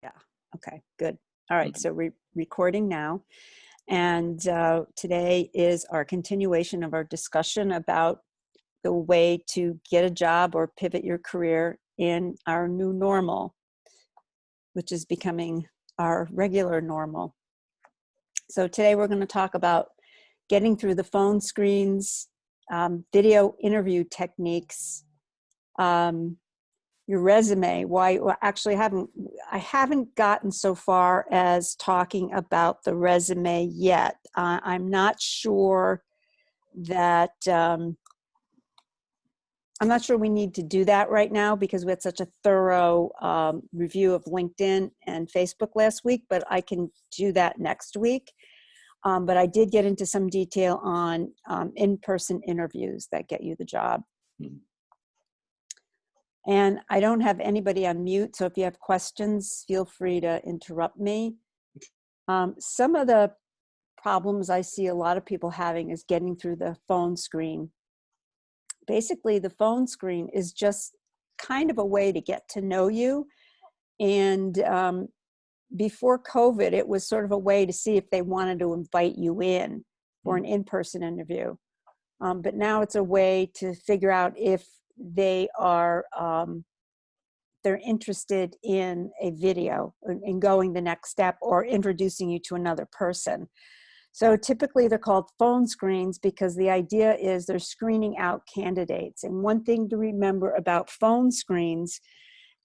Yeah. Okay, good. All right, Okay. so recording now. And today is our continuation of our discussion about the way to get a job or pivot your career in our new normal, which is becoming our regular normal. So today we're going to talk about getting through the phone screens, video interview techniques, um, your resume. Actually I haven't gotten so far as talking about the resume yet. I'm not sure that I'm not sure we need to do that right now because we had such a thorough review of LinkedIn and Facebook last week, but I can do that next week. But I did get into some detail on in-person interviews that get you the job. Mhm. And I don't have anybody on mute, so if you have questions, feel free to interrupt me. Some of the problems I see a lot of people having is getting through the phone screen. Basically, the phone screen is just kind of a way to get to know you. And before COVID, it was sort of a way to see if they wanted to invite you in for an in-person interview. But now it's a way to figure out if they are they're interested in a video, in going the next step, or introducing you to another person. So typically they're called phone screens because the idea is they're screening out candidates. And one thing to remember about phone screens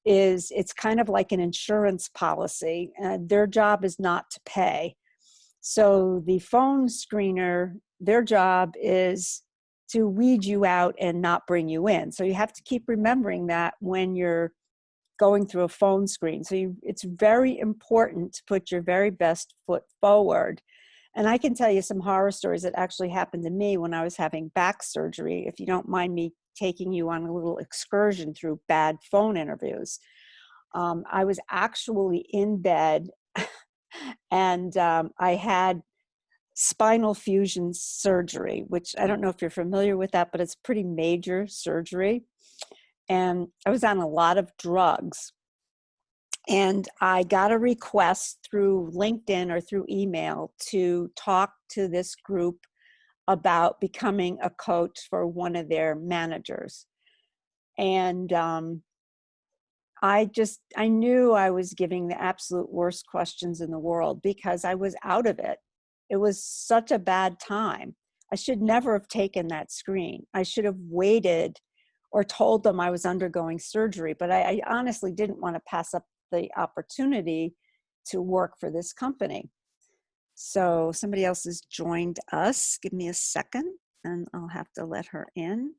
is it's kind of like an insurance policy. Their job is not to pay. So the phone screener, their job is to weed you out and not bring you in. So you have to keep remembering that when you're going through a phone screen. So it's very important to put your very best foot forward. And I can tell you some horror stories that actually happened to me when I was having back surgery, if you don't mind me taking you on a little excursion through bad phone interviews. I was actually in bed and I had spinal fusion surgery, which I don't know if you're familiar with that, but it's pretty major surgery. And I was on a lot of drugs. And I got a request through LinkedIn or through email to talk to this group about becoming a coach for one of their managers. And I knew I was giving the absolute worst questions in the world because I was out of it. It was such a bad time. I should never have taken that screen. I should have waited or told them I was undergoing surgery, but I honestly didn't want to pass up the opportunity to work for this company. So somebody else has joined us. Give me a second and I'll have to let her in.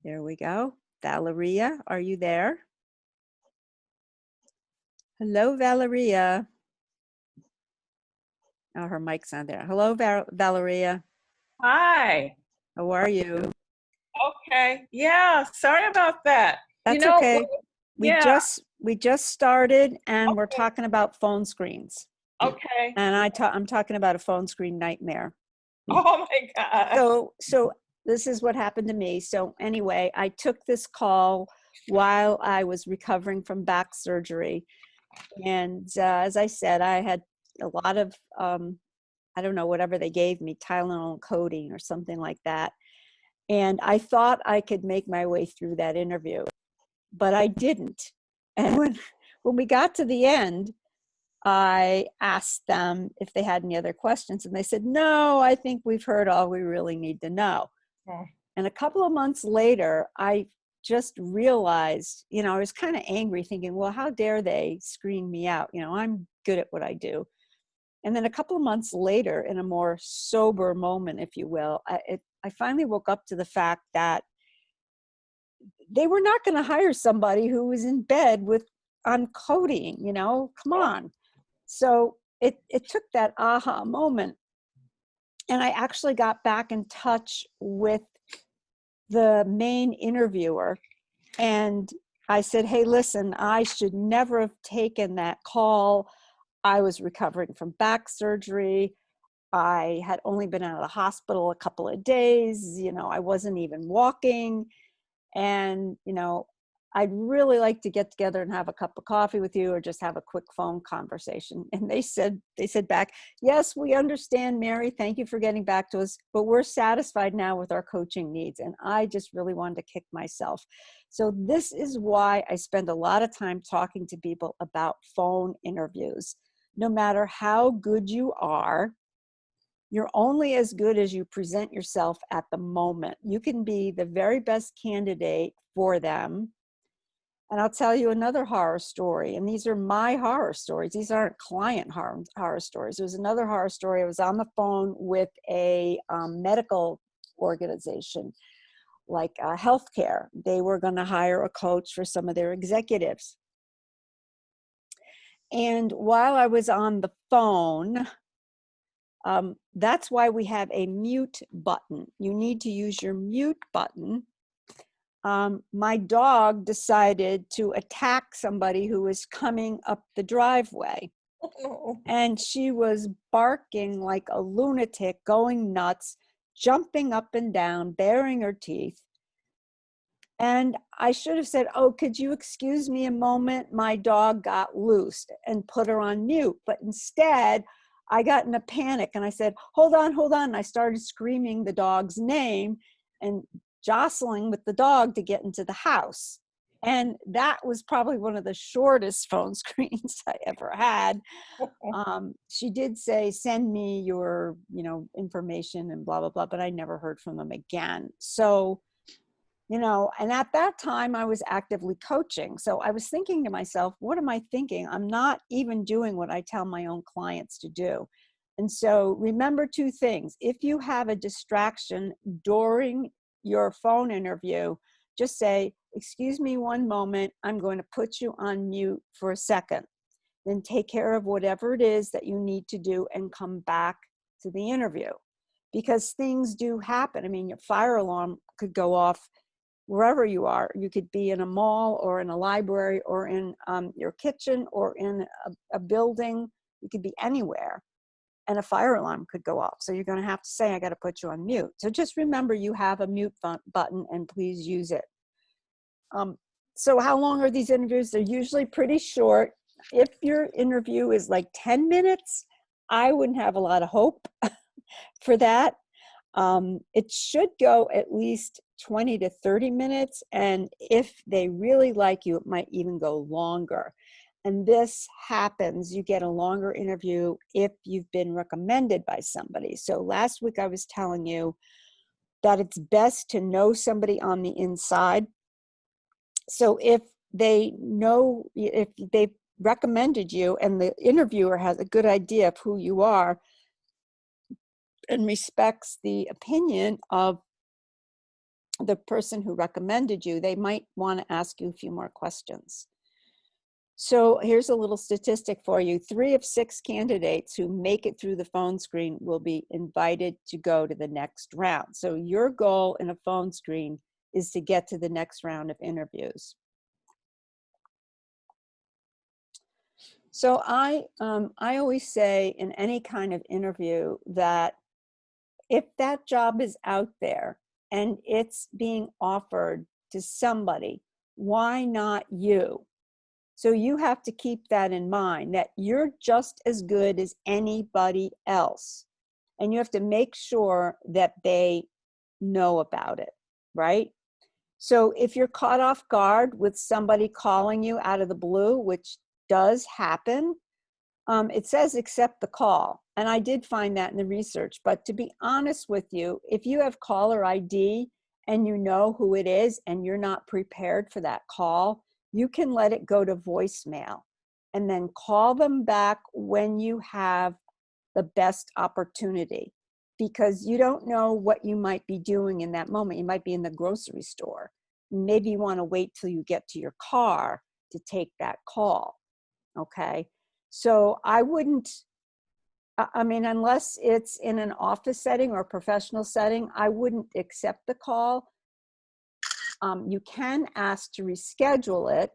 There we go. Valeria, are you there? Hello, Valeria. Oh, her mic's not there. Hello, Valeria. Hi. How are you? Okay. Yeah. Sorry about that. You That's know, okay. We yeah. just we just started and we're Okay. talking about phone screens. Okay. And I'm talking about a phone screen nightmare. Oh my God. So this is what happened to me. So anyway, I took this call while I was recovering from back surgery. And as I said, I had a lot of, I don't know, whatever they gave me, Tylenol and codeine or something like that. And I thought I could make my way through that interview, but I didn't. And when we got to the end, I asked them if they had any other questions, and they said, no, I think we've heard all we really need to know. Oh, And a couple of months later, I just realized, I was kind of angry thinking, well, how dare they screen me out? I'm good at what I do. And then a couple of months later, in a more sober moment, if you will, I finally woke up to the fact that they were not going to hire somebody who was in bed on codeine, come oh, on. So it took that aha moment. And I actually got back in touch with the main interviewer. And I said, hey, listen, I should never have taken that call. I was recovering from back surgery. I had only been out of the hospital a couple of days. I wasn't even walking. And, I'd really like to get together and have a cup of coffee with you or just have a quick phone conversation. And they said back, yes, we understand, Mary. Thank you for getting back to us, but we're satisfied now with our coaching needs. And I just really wanted to kick myself. So this is why I spend a lot of time talking to people about phone interviews. No matter how good you are, you're only as good as you present yourself at the moment. You can be the very best candidate for them. And I'll tell you another horror story. And these are my horror stories. These aren't client horror stories. There was another horror story. I was on the phone with a medical organization, like healthcare. They were going to hire a coach for some of their executives. And while I was on the phone, that's why we have a mute button. You need to use your mute button. My dog decided to attack somebody who was coming up the driveway. And she was barking like a lunatic, going nuts, jumping up and down, baring her teeth. And I should have said, oh, could you excuse me a moment? My dog got loose, and put her on mute. But instead, I got in a panic and I said, hold on, hold on. And I started screaming the dog's name and jostling with the dog to get into the house. And that was probably one of the shortest phone screens I ever had. She did say, send me your, information and blah, blah, blah, but I never heard from them again. So, and at that time I was actively coaching. So I was thinking to myself, what am I thinking? I'm not even doing what I tell my own clients to do. And so remember two things. If you have a distraction during your phone interview, just say, excuse me one moment, I'm going to put you on mute for a second. Then take care of whatever it is that you need to do and come back to the interview. Because things do happen. I mean, your fire alarm could go off wherever you are. You could be in a mall or in a library or in your kitchen or in a building. You could be anywhere and a fire alarm could go off. So you're going to have to say, I got to put you on mute. So just remember you have a mute button and please use it. So how long are these interviews? They're usually pretty short. If your interview is like 10 minutes, I wouldn't have a lot of hope for that. It should go at least 20 to 30 minutes. And if they really like you, it might even go longer. And this happens, you get a longer interview if you've been recommended by somebody. So last week I was telling you that it's best to know somebody on the inside. So if they know, if they recommended you and the interviewer has a good idea of who you are, and respects the opinion of the person who recommended you, they might want to ask you a few more questions. So here's a little statistic for you. 3 of 6 candidates who make it through the phone screen will be invited to go to the next round. So your goal in a phone screen is to get to the next round of interviews. So I always say in any kind of interview that if that job is out there and it's being offered to somebody, why not you? So you have to keep that in mind, that you're just as good as anybody else. And you have to make sure that they know about it, right? So if you're caught off guard with somebody calling you out of the blue, which does happen, it says accept the call. And I did find that in the research. But to be honest with you, if you have caller ID and you know who it is and you're not prepared for that call, you can let it go to voicemail and then call them back when you have the best opportunity, because you don't know what you might be doing in that moment. You might be in the grocery store. Maybe you want to wait till you get to your car to take that call. Okay. So I wouldn't, I mean, unless it's in an office setting or a professional setting, I wouldn't accept the call. You can ask to reschedule it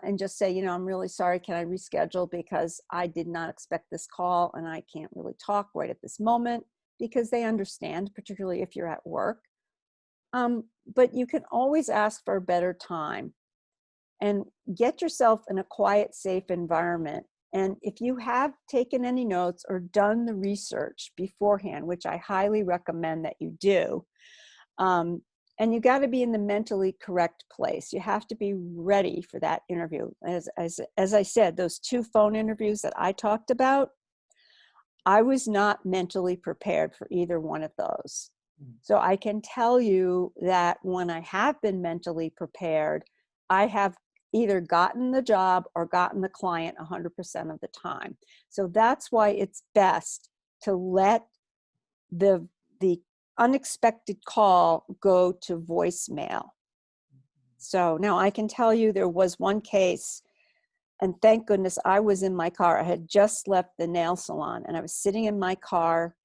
and just say, I'm really sorry, can I reschedule because I did not expect this call and I can't really talk right at this moment, because they understand, particularly if you're at work. But you can always ask for a better time and get yourself in a quiet, safe environment. And if you have taken any notes or done the research beforehand, which I highly recommend that you do, um, and you got to be in the mentally correct place. You have to be ready for that interview. As I said, those 2 phone interviews that I talked about, I was not mentally prepared for either one of those. So I can tell you that when I have been mentally prepared, I have either gotten the job or gotten the client 100% of the time. So that's why it's best to let the unexpected call go to voicemail. So now I can tell you there was one case, and thank goodness I was in my car. I had just left the nail salon and I was sitting in my car.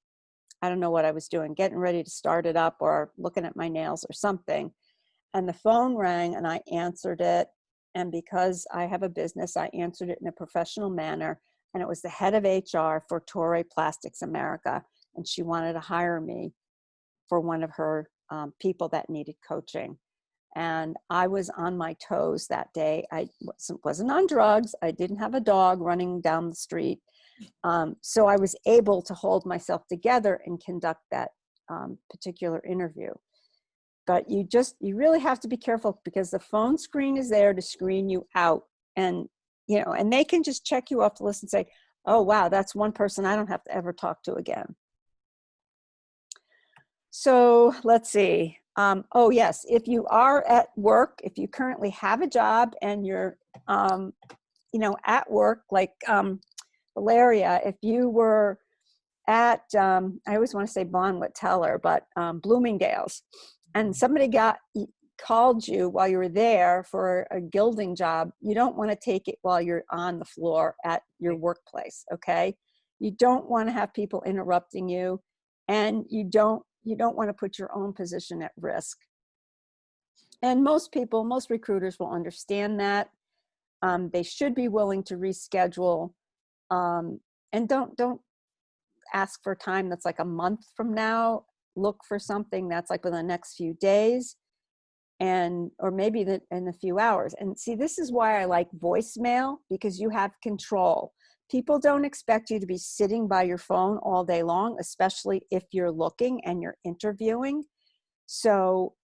I don't know what I was doing, getting ready to start it up or looking at my nails or something. And the phone rang and I answered it. And because I have a business, I answered it in a professional manner. And it was the head of HR for Torre Plastics America. And she wanted to hire me for one of her people that needed coaching. And I was on my toes that day. I wasn't on drugs. I didn't have a dog running down the street. So I was able to hold myself together and conduct that particular interview. But you really have to be careful because the phone screen is there to screen you out. And, and they can just check you off the list and say, oh, wow, that's one person I don't have to ever talk to again. So let's see. Oh, yes. If you are at work, if you currently have a job and you're, at work, like Valeria, if you were at, I always want to say Bonwit Teller, but Bloomingdale's, and somebody called you while you were there for a gilding job, you don't want to take it while you're on the floor at your workplace, okay? You don't want to have people interrupting you, and you don't want to put your own position at risk. And most recruiters will understand that. They should be willing to reschedule, and don't ask for time that's like a month from now. Look for something that's like within the next few days, or maybe in a few hours. And see, this is why I like voicemail, because you have control. People don't expect you to be sitting by your phone all day long, especially if you're looking and you're interviewing. So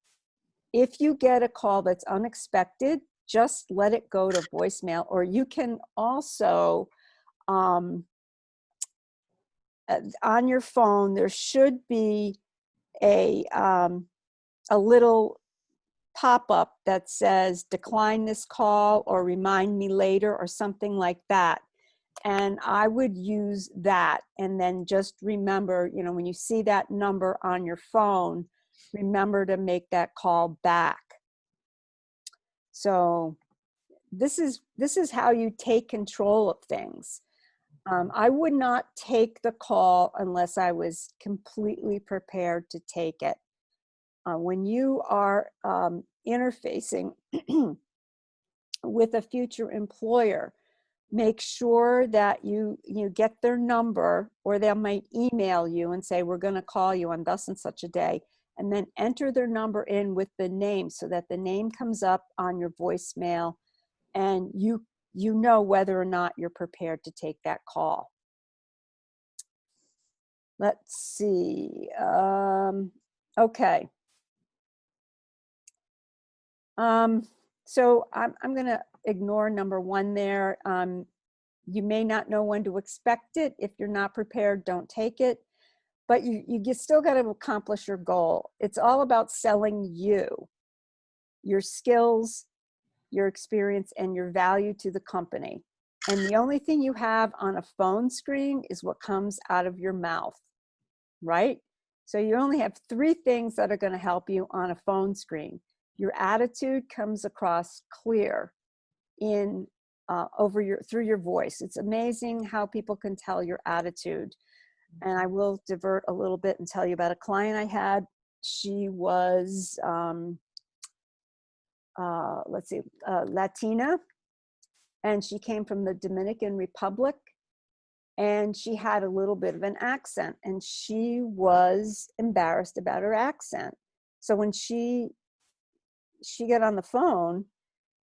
if you get a call that's unexpected, just let it go to voicemail. Or you can also, on your phone, there should be a little pop-up that says decline this call or remind me later or something like that. And I would use that, and then just remember, when you see that number on your phone, remember to make that call back. So this is how you take control of things. I would not take the call unless I was completely prepared to take it. When you are interfacing with a future employer, make sure that you get their number, or they might email you and say, we're going to call you on thus and such a day, and then enter their number in with the name so that the name comes up on your voicemail, and you know whether or not you're prepared to take that call. Let's see. Okay. So I'm going to ignore number 1 there. You may not know when to expect it. If you're not prepared, don't take it. But you still got to accomplish your goal. It's all about selling you, your skills, your experience, and your value to the company. And the only thing you have on a phone screen is what comes out of your mouth, right? So you only have 3 things that are going to help you on a phone screen. Your attitude comes across clear through your voice. It's amazing how people can tell your attitude. And I will divert a little bit and tell you about a client I had. She was, Latina, and she came from the Dominican Republic, and she had a little bit of an accent, and she was embarrassed about her accent. So when she got on the phone,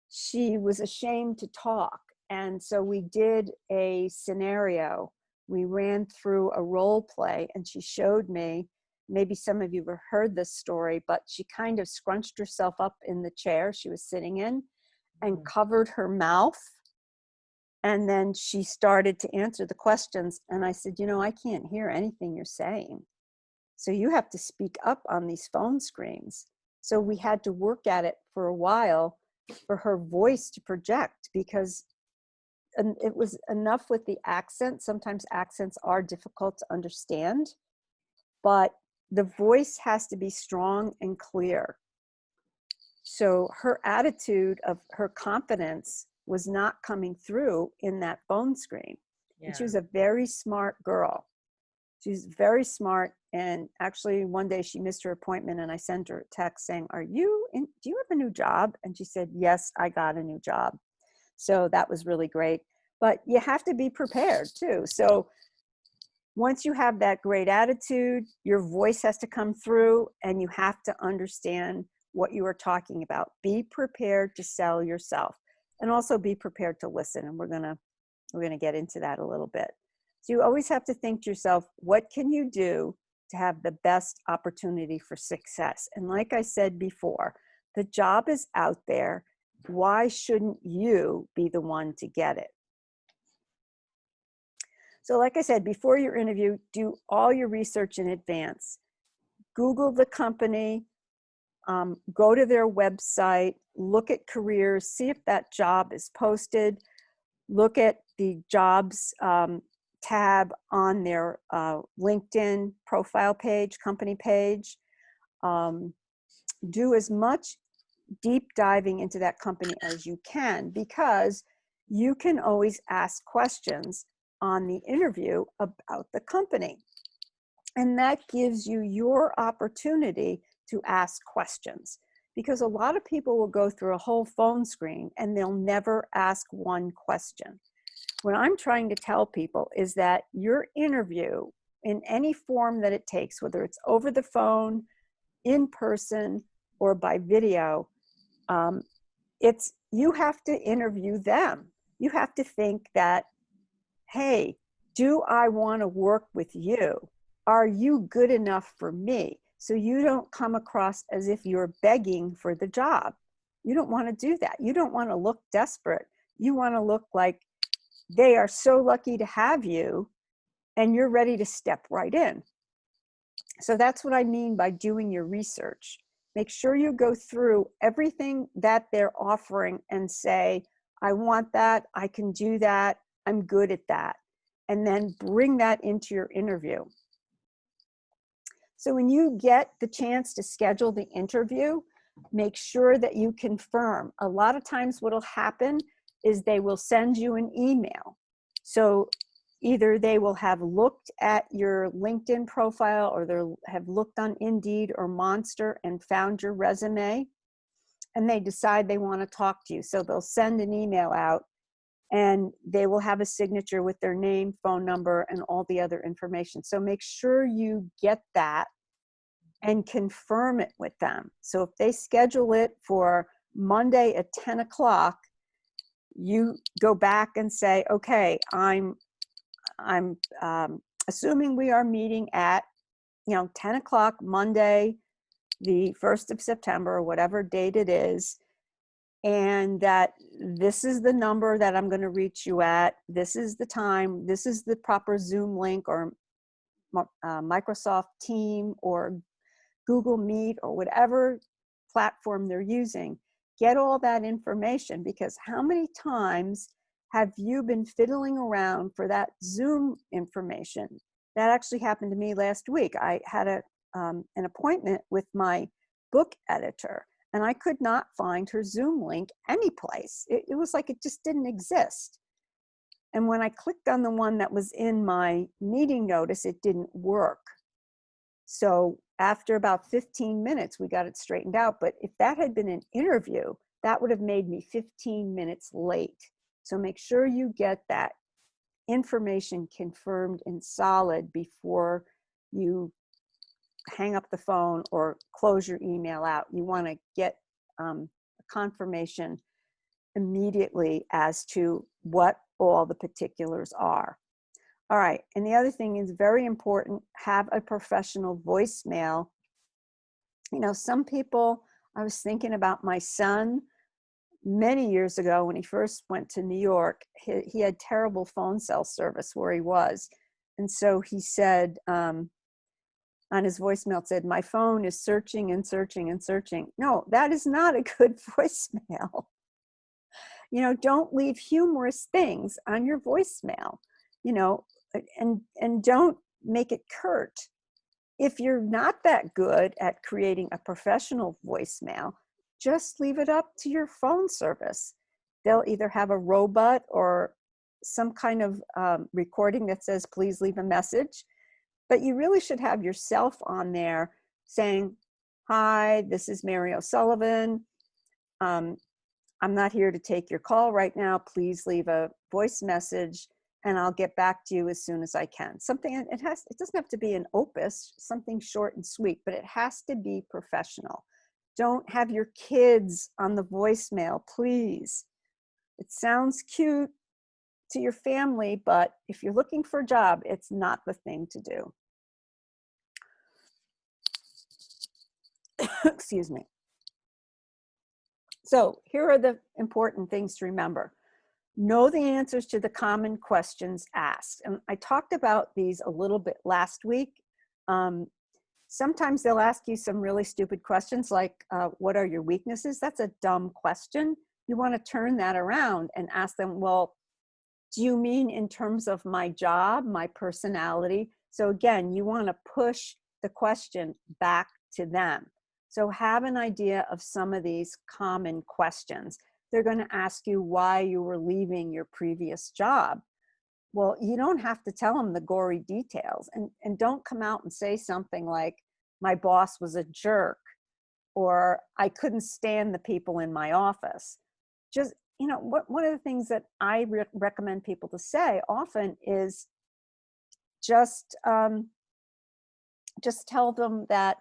she was ashamed to talk. And so we did a scenario. We ran through a role play, and she showed me, maybe some of you have heard this story, but she kind of scrunched herself up in the chair she was sitting in and covered her mouth. And then she started to answer the questions. And I said, I can't hear anything you're saying. So you have to speak up on these phone screens. So we had to work at it for a while for her voice to project, because it was enough with the accent. Sometimes accents are difficult to understand, but the voice has to be strong and clear. So her attitude of her confidence was not coming through in that phone screen. Yeah. And she was a very smart girl. She's very smart. And actually one day she missed her appointment, and I sent her a text saying, do you have a new job? And she said, yes, I got a new job. So that was really great. But you have to be prepared too. So once you have that great attitude, your voice has to come through, and you have to understand what you are talking about. Be prepared to sell yourself, and also be prepared to listen. And we're gonna get into that a little bit. So you always have to think to yourself, what can you do to have the best opportunity for success? And like I said before, the job is out there. Why shouldn't you be the one to get it? So like I said, before your interview, do all your research in advance. Google the company, go to their website, look at careers, see if that job is posted, look at the jobs tab on their LinkedIn profile page, company page. Do as much deep diving into that company as you can, because you can always ask questions on the interview about the company. And that gives you your opportunity to ask questions, because a lot of people will go through a whole phone screen and they'll never ask one question. What I'm trying to tell people is that your interview, in any form that it takes, whether it's over the phone, in person, or by video, you have to interview them. You have to think that, hey, do I want to work with you? Are you good enough for me? So you don't come across as if you're begging for the job. You don't want to do that. You don't want to look desperate. You want to look like they are so lucky to have you, and you're ready to step right in. So that's what I mean by doing your research. Make sure you go through everything that they're offering and say, I want that, I can do that, I'm good at that. And then bring that into your interview. So when you get the chance to schedule the interview, make sure that you confirm. A lot of times what'll happen is they will send you an email. So either they will have looked at your LinkedIn profile, or they have looked on Indeed or Monster and found your resume, and they decide they want to talk to you. So they'll send an email out, and they will have a signature with their name, phone number, and all the other information. So make sure you get that and confirm it with them. So if they schedule it for Monday at 10 o'clock, you go back and say, okay, I'm assuming we are meeting at 10 o'clock Monday, the 1st of September, or whatever date it is, and that this is the number that I'm going to reach you at. This is the time. This is the proper Zoom link, or Microsoft Team, or Google Meet, or whatever platform they're using. Get all that information, because how many times have you been fiddling around for that Zoom information? That actually happened to me last week. I had an appointment with my book editor, and I could not find her Zoom link anyplace. It was like it just didn't exist. And when I clicked on the one that was in my meeting notice, it didn't work. So after about 15 minutes, we got it straightened out. But if that had been an interview, that would have made me 15 minutes late. So make sure you get that information confirmed and solid before you hang up the phone or close your email out. You want to get confirmation immediately as to what all the particulars are. All right, and the other thing is very important, have a professional voicemail. You know, some people, I was thinking about my son many years ago when he first went to New York, he had terrible phone cell service where he was. And so he said, on his voicemail, it said, my phone is searching and searching and searching. No, that is not a good voicemail. You know, don't leave humorous things on your voicemail, you know, and don't make it curt. If you're not that good at creating a professional voicemail, just leave it up to your phone service. They'll either have a robot or some kind of recording that says, please leave a message. But you really should have yourself on there saying, hi, this is Mary O'Sullivan. I'm not here to take your call right now. Please leave a voice message and I'll get back to you as soon as I can. Something, it doesn't have to be an opus, something short and sweet, but it has to be professional. Don't have your kids on the voicemail, please. It sounds cute to your family, but if you're looking for a job, it's not the thing to do. Excuse me. So here are the important things to remember. Know the answers to the common questions asked. And I talked about these a little bit last week. Sometimes they'll ask you some really stupid questions like, what are your weaknesses? That's a dumb question. You want to turn that around and ask them, well, do you mean in terms of my job, my personality? So again, you want to push the question back to them. So have an idea of some of these common questions. They're going to ask you why you were leaving your previous job. Well, you don't have to tell them the gory details, and don't come out and say something like, my boss was a jerk, or I couldn't stand the people in my office. Just, you know, one of the things that I recommend people to say often is just tell them that,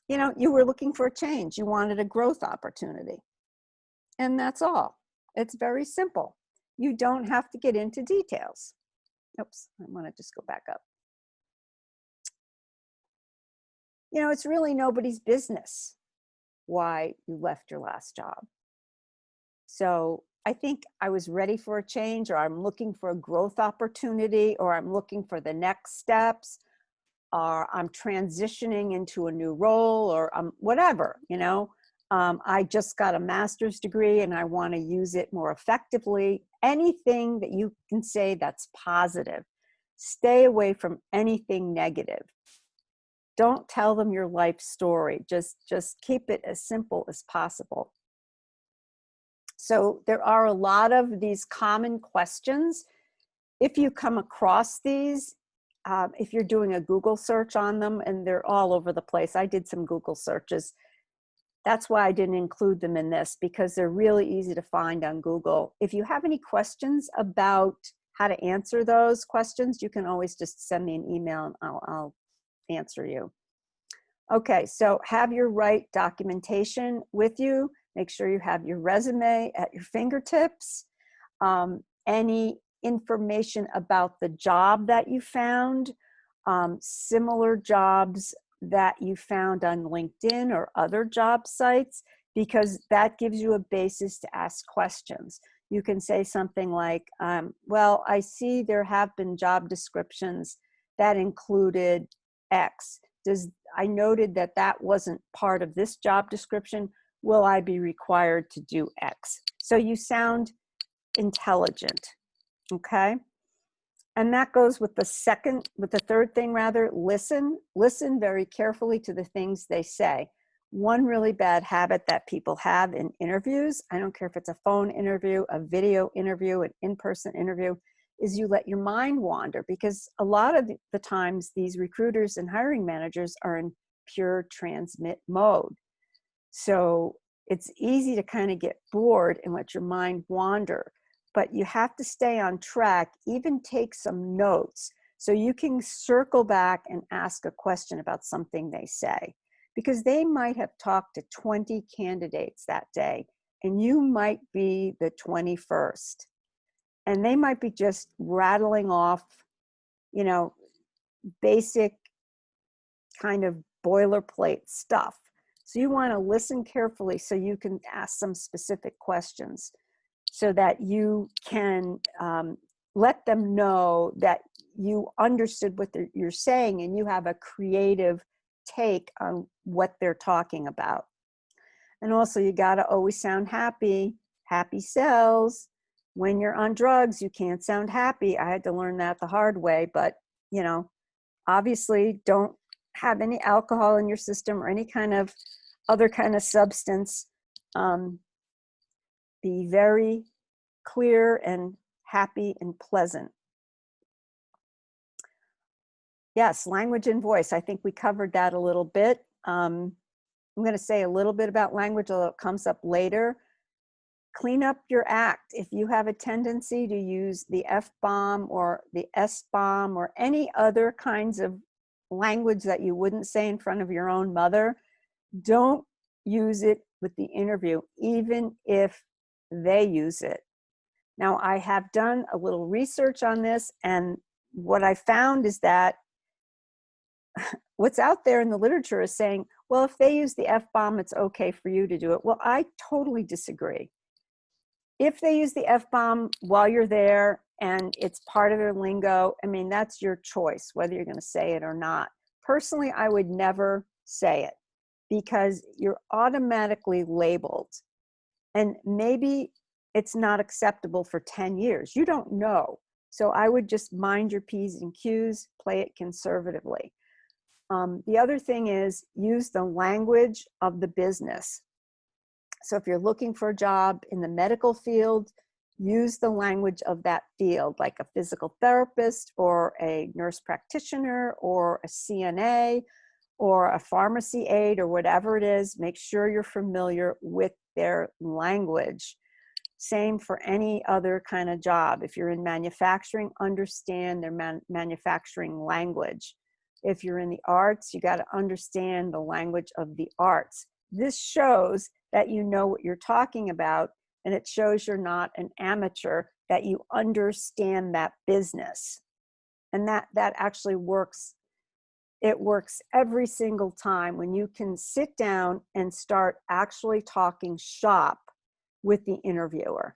you know, you were looking for a change. You wanted a growth opportunity. And that's all. It's very simple. You don't have to get into details. Oops, I want to just go back up. You know, it's really nobody's business why you left your last job. So I think I was ready for a change, or I'm looking for a growth opportunity, or I'm looking for the next steps, or I'm transitioning into a new role, or whatever, you know. I just got a master's degree and I want to use it more effectively. Anything that you can say that's positive. Stay away from anything negative. Don't tell them your life story. Just keep it as simple as possible. So there are a lot of these common questions. If you come across these, if you're doing a Google search on them, and they're all over the place. I did some Google searches. That's why I didn't include them in this, because they're really easy to find on Google. If you have any questions about how to answer those questions, you can always just send me an email and I'll answer you. Okay, so have your right documentation with you. Make sure you have your resume at your fingertips. Any information about the job that you found, similar jobs that you found on LinkedIn or other job sites, because that gives you a basis to ask questions. You can say something like, well, I see there have been job descriptions that included X. I noted that that wasn't part of this job description. Will I be required to do X? So you sound intelligent, okay? And that goes with the third thing rather, listen very carefully to the things they say. One really bad habit that people have in interviews, I don't care if it's a phone interview, a video interview, an in-person interview, is you let your mind wander, because a lot of the times these recruiters and hiring managers are in pure transmit mode. So it's easy to kind of get bored and let your mind wander, but you have to stay on track, even take some notes So you can circle back and ask a question about something they say, because they might have talked to 20 candidates that day, and you might be the 21st. And they might be just rattling off, you know, basic kind of boilerplate stuff. So you want to listen carefully so you can ask some specific questions so that you can let them know that you understood what you're saying and you have a creative take on what they're talking about. And also, you got to always sound happy. Happy sells. When you're on drugs, you can't sound happy. I had to learn that the hard way, but you know, obviously don't have any alcohol in your system or any kind of other kind of substance. Be very clear and happy and pleasant. Yes, language and voice. I think we covered that a little bit. I'm going to say a little bit about language, although it comes up later. Clean up your act. If you have a tendency to use the F-bomb or the S-bomb or any other kinds of language that you wouldn't say in front of your own mother, don't use it with the interview, even if they use it. Now, I have done a little research on this, and what I found is that what's out there in the literature is saying, well, if they use the F-bomb, it's okay for you to do it. Well, I totally disagree. If they use the F-bomb while you're there and it's part of their lingo, I mean, that's your choice, whether you're going to say it or not. Personally, I would never say it because you're automatically labeled. And maybe it's not acceptable for 10 years. You don't know. So I would just mind your P's and Q's, play it conservatively. The other thing is use the language of the business. So if you're looking for a job in the medical field, use the language of that field, like a physical therapist or a nurse practitioner or a CNA or a pharmacy aide or whatever it is. Make sure you're familiar with their language. Same for any other kind of job. If you're in manufacturing, understand their manufacturing language. If you're in the arts, you got to understand the language of the arts. This shows that you know what you're talking about, and it shows you're not an amateur, that you understand that business. And that actually works. It works every single time when you can sit down and start actually talking shop with the interviewer.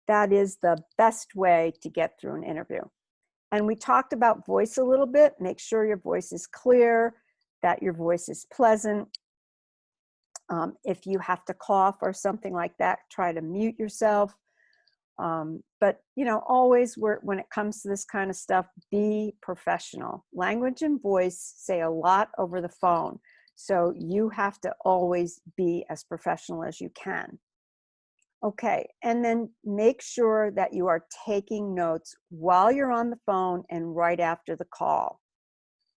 That is the best way to get through an interview. And we talked about voice a little bit. Make sure your voice is clear, that your voice is pleasant. If you have to cough or something like that, try to mute yourself. But, you know, always when it comes to this kind of stuff, be professional. Language and voice say a lot over the phone. So you have to always be as professional as you can. Okay, and then make sure that you are taking notes while you're on the phone and right after the call.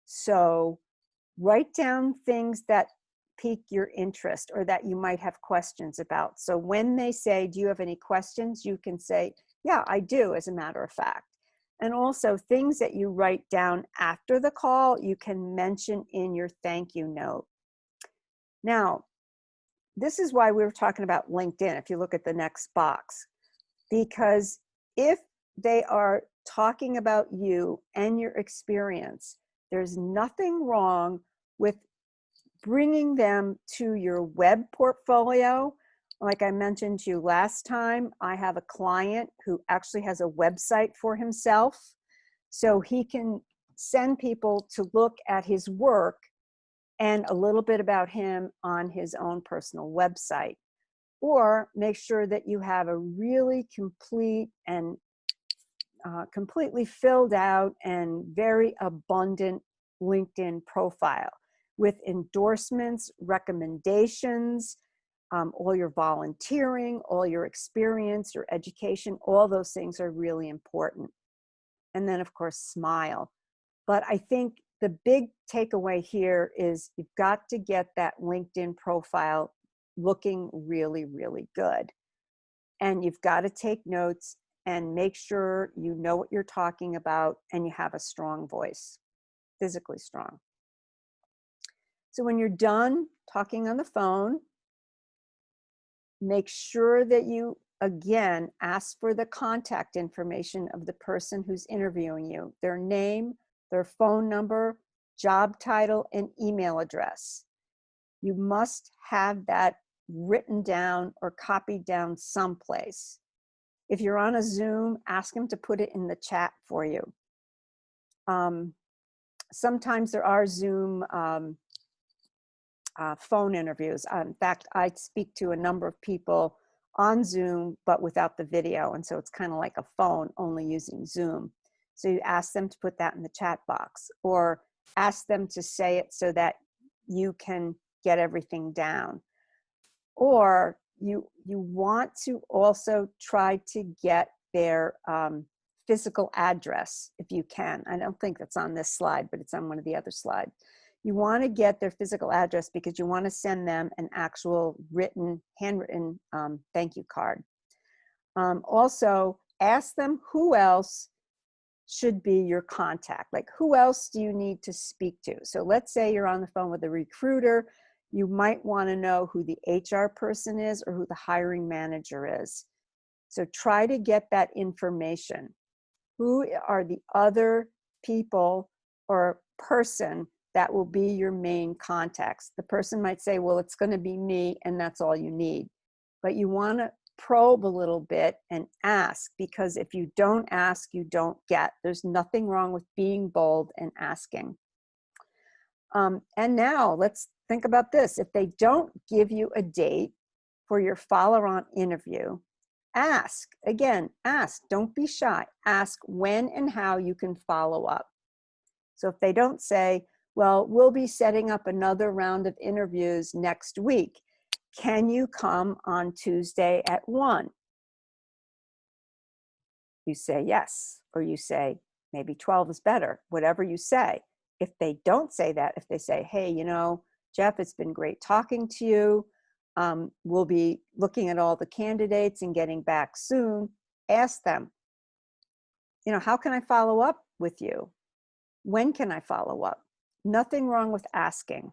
So write down things that pique your interest or that you might have questions about. So when they say, do you have any questions? You can say, yeah, I do, as a matter of fact. And also things that you write down after the call, you can mention in your thank you note. Now, this is why we were talking about LinkedIn, if you look at the next box, because if they are talking about you and your experience, there's nothing wrong with bringing them to your web portfolio. Like I mentioned to you last time, I have a client who actually has a website for himself, so he can send people to look at his work and a little bit about him on his own personal website. Or make sure that you have a really complete and completely filled out and very abundant LinkedIn profile with endorsements, recommendations, all your volunteering, all your experience, your education, all those things are really important. And then of course, smile. But I think the big takeaway here is you've got to get that LinkedIn profile looking really, really good. And you've got to take notes and make sure you know what you're talking about and you have a strong voice, physically strong. So when you're done talking on the phone, make sure that you, again, ask for the contact information of the person who's interviewing you, their name, their phone number, job title, and email address. You must have that written down or copied down someplace. If you're on a Zoom, ask them to put it in the chat for you. Sometimes there are Zoom phone interviews. In fact, I speak to a number of people on Zoom, but without the video. And so it's kind of like a phone, only using Zoom. So you ask them to put that in the chat box, or ask them to say it so that you can get everything down. Or you want to also try to get their physical address if you can. I don't think that's on this slide, but it's on one of the other slides. You want to get their physical address because you want to send them an actual handwritten thank you card. Also, ask them who else should be your contact. Like, who else do you need to speak to? So let's say you're on the phone with a recruiter. You might want to know who the HR person is or who the hiring manager is. So try to get that information. Who are the other people or person that will be your main contacts? The person might say, well, it's going to be me, and that's all you need. But you want to probe a little bit and ask, because if you don't ask, you don't get. There's nothing wrong with being bold and asking. And now let's think about this. If they don't give you a date for your follow-on interview, ask. Again, ask. Don't be shy. Ask when and how you can follow up. So if they don't say, well, we'll be setting up another round of interviews next week, can you come on Tuesday at 1? You say yes, or you say maybe 12 is better, whatever you say. If they don't say that, if they say, hey, you know, Jeff, it's been great talking to you. We'll be looking at all the candidates and getting back soon. Ask them, you know, how can I follow up with you? When can I follow up? Nothing wrong with asking.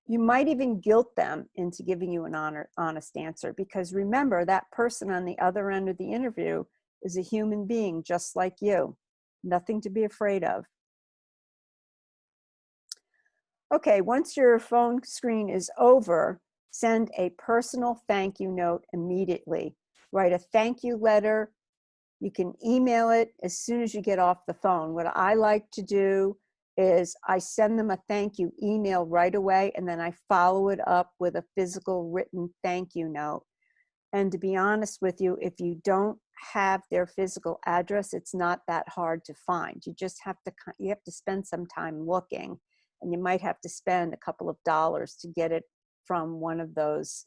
You might even guilt them into giving you an honest answer, because remember, that person on the other end of the interview is a human being just like you. Nothing to be afraid of. Okay, once your phone screen is over, send a personal thank you note immediately. Write a thank you letter. You can email it as soon as you get off the phone. What I like to do is I send them a thank you email right away, and then I follow it up with a physical written thank you note. And to be honest with you, if you don't have their physical address, it's not that hard to find. You just have to spend some time looking, and you might have to spend a couple of dollars to get it from one of those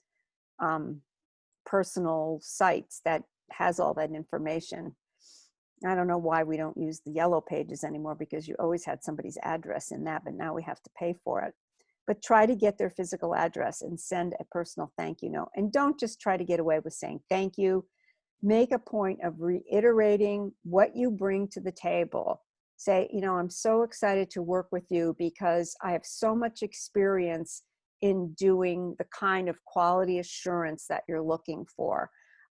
personal sites that has all that information. I don't know why we don't use the yellow pages anymore, because you always had somebody's address in that, but now we have to pay for it. But try to get their physical address and send a personal thank you note. And don't just try to get away with saying thank you. Make a point of reiterating what you bring to the table. Say, you know, I'm so excited to work with you because I have so much experience in doing the kind of quality assurance that you're looking for.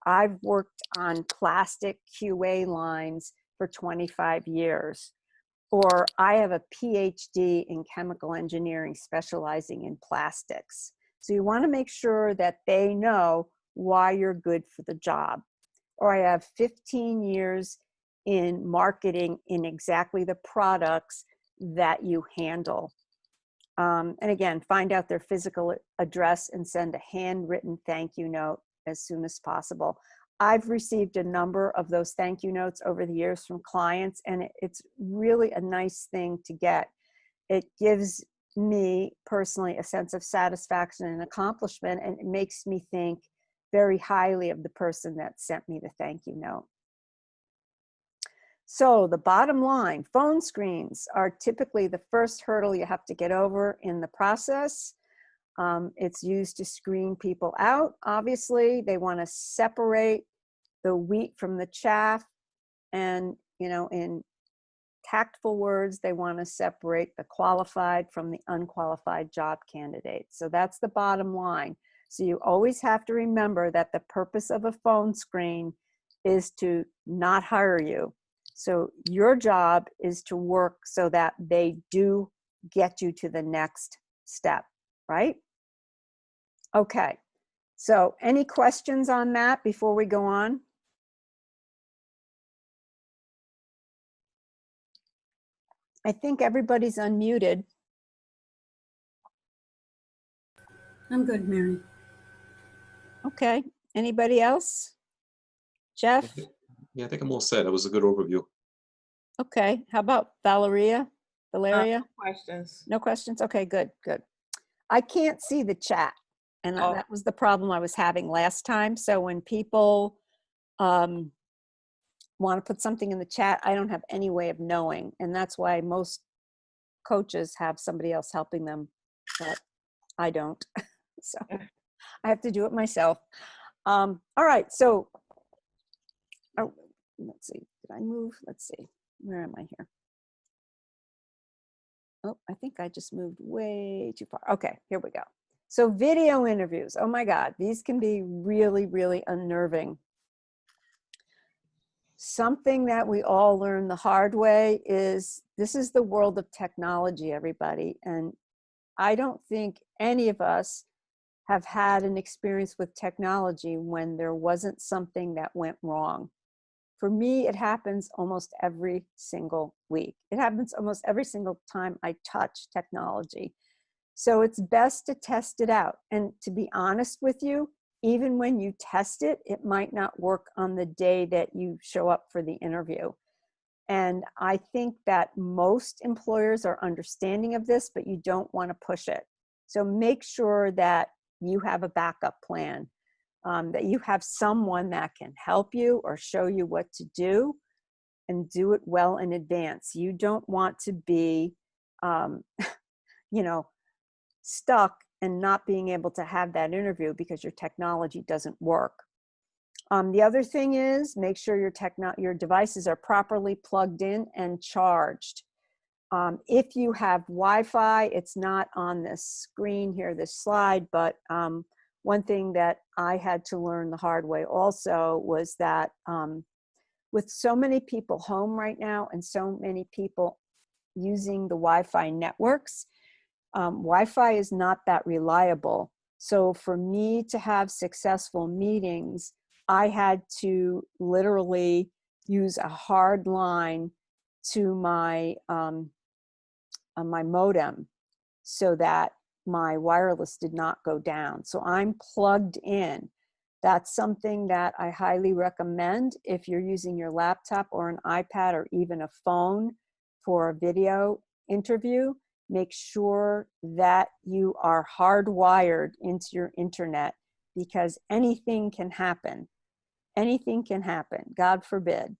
I've worked on plastic QA lines for 25 years. Or I have a PhD in chemical engineering specializing in plastics. So you want to make sure that they know why you're good for the job. Or I have 15 years in marketing in exactly the products that you handle. And again, find out their physical address and send a handwritten thank you note as soon as possible. I've received a number of those thank you notes over the years from clients, and it's really a nice thing to get. It gives me personally a sense of satisfaction and accomplishment, and it makes me think very highly of the person that sent me the thank you note. So the bottom line, phone screens are typically the first hurdle you have to get over in the process. It's used to screen people out. Obviously, they want to separate the wheat from the chaff. and, you know, in tactful words, they want to separate the qualified from the unqualified job candidates. So that's the bottom line. So you always have to remember that the purpose of a phone screen is to not hire you. So your job is to work so that they do get you to the next step, right? Okay. So any questions on that before we go on? I think everybody's unmuted. I'm good, Mary. Okay. Anybody else? Jeff? Yeah, I think I'm all set. That was a good overview. Okay. How about Valeria? Valeria? Questions. No questions? Okay, good, good. I can't see the chat. And Oh. that was the problem I was having last time. So when people want to put something in the chat, I don't have any way of knowing. And that's why most coaches have somebody else helping them, but I don't. So I have to do it myself. All right, so oh, let's see, did I move? Let's see, where am I here? Oh, I think I just moved way too far. Okay, here we go. So video interviews, oh my God, these can be really, really unnerving. Something that we all learn the hard way is this is the world of technology, everybody. And I don't think any of us have had an experience with technology when there wasn't something that went wrong. For me, it happens almost every single week. It happens almost every single time I touch technology. So it's best to test it out. And to be honest with you, even when you test it, it might not work on the day that you show up for the interview. And I think that most employers are understanding of this, but you don't want to push it. So make sure that you have a backup plan, that you have someone that can help you or show you what to do, and do it well in advance. You don't want to be, you know, stuck and not being able to have that interview because your technology doesn't work. The other thing is make sure your devices are properly plugged in and charged. If you have Wi-Fi, it's not on this screen here, this slide, but one thing that I had to learn the hard way also was that with so many people home right now and so many people using the Wi-Fi networks, Wi-Fi is not that reliable. So for me to have successful meetings, I had to literally use a hard line to my my modem so that my wireless did not go down. So I'm plugged in. That's something that I highly recommend if you're using your laptop or an iPad or even a phone for a video interview. Make sure that you are hardwired into your internet because anything can happen. Anything can happen, God forbid.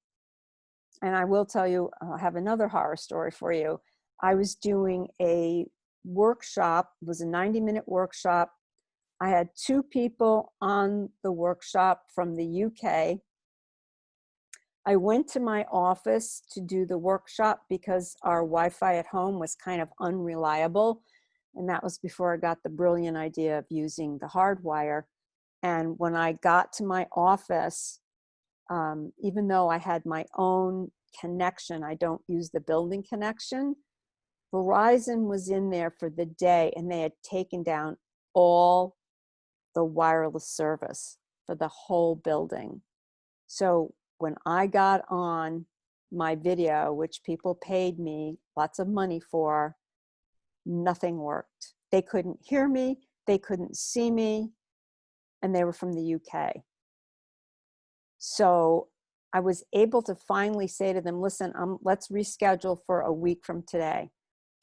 And I will tell you, I have another horror story for you. I was doing a workshop, it was a 90-minute workshop. I had 2 people on the workshop from the UK. I went to my office to do the workshop because our Wi-Fi at home was kind of unreliable. And that was before I got the brilliant idea of using the hardwire. And when I got to my office, even though I had my own connection, I don't use the building connection, Verizon was in there for the day and they had taken down all the wireless service for the whole building. So when I got on my video, which people paid me lots of money for, nothing worked. They couldn't hear me, they couldn't see me, and they were from the UK. So I was able to finally say to them, listen, let's reschedule for a week from today.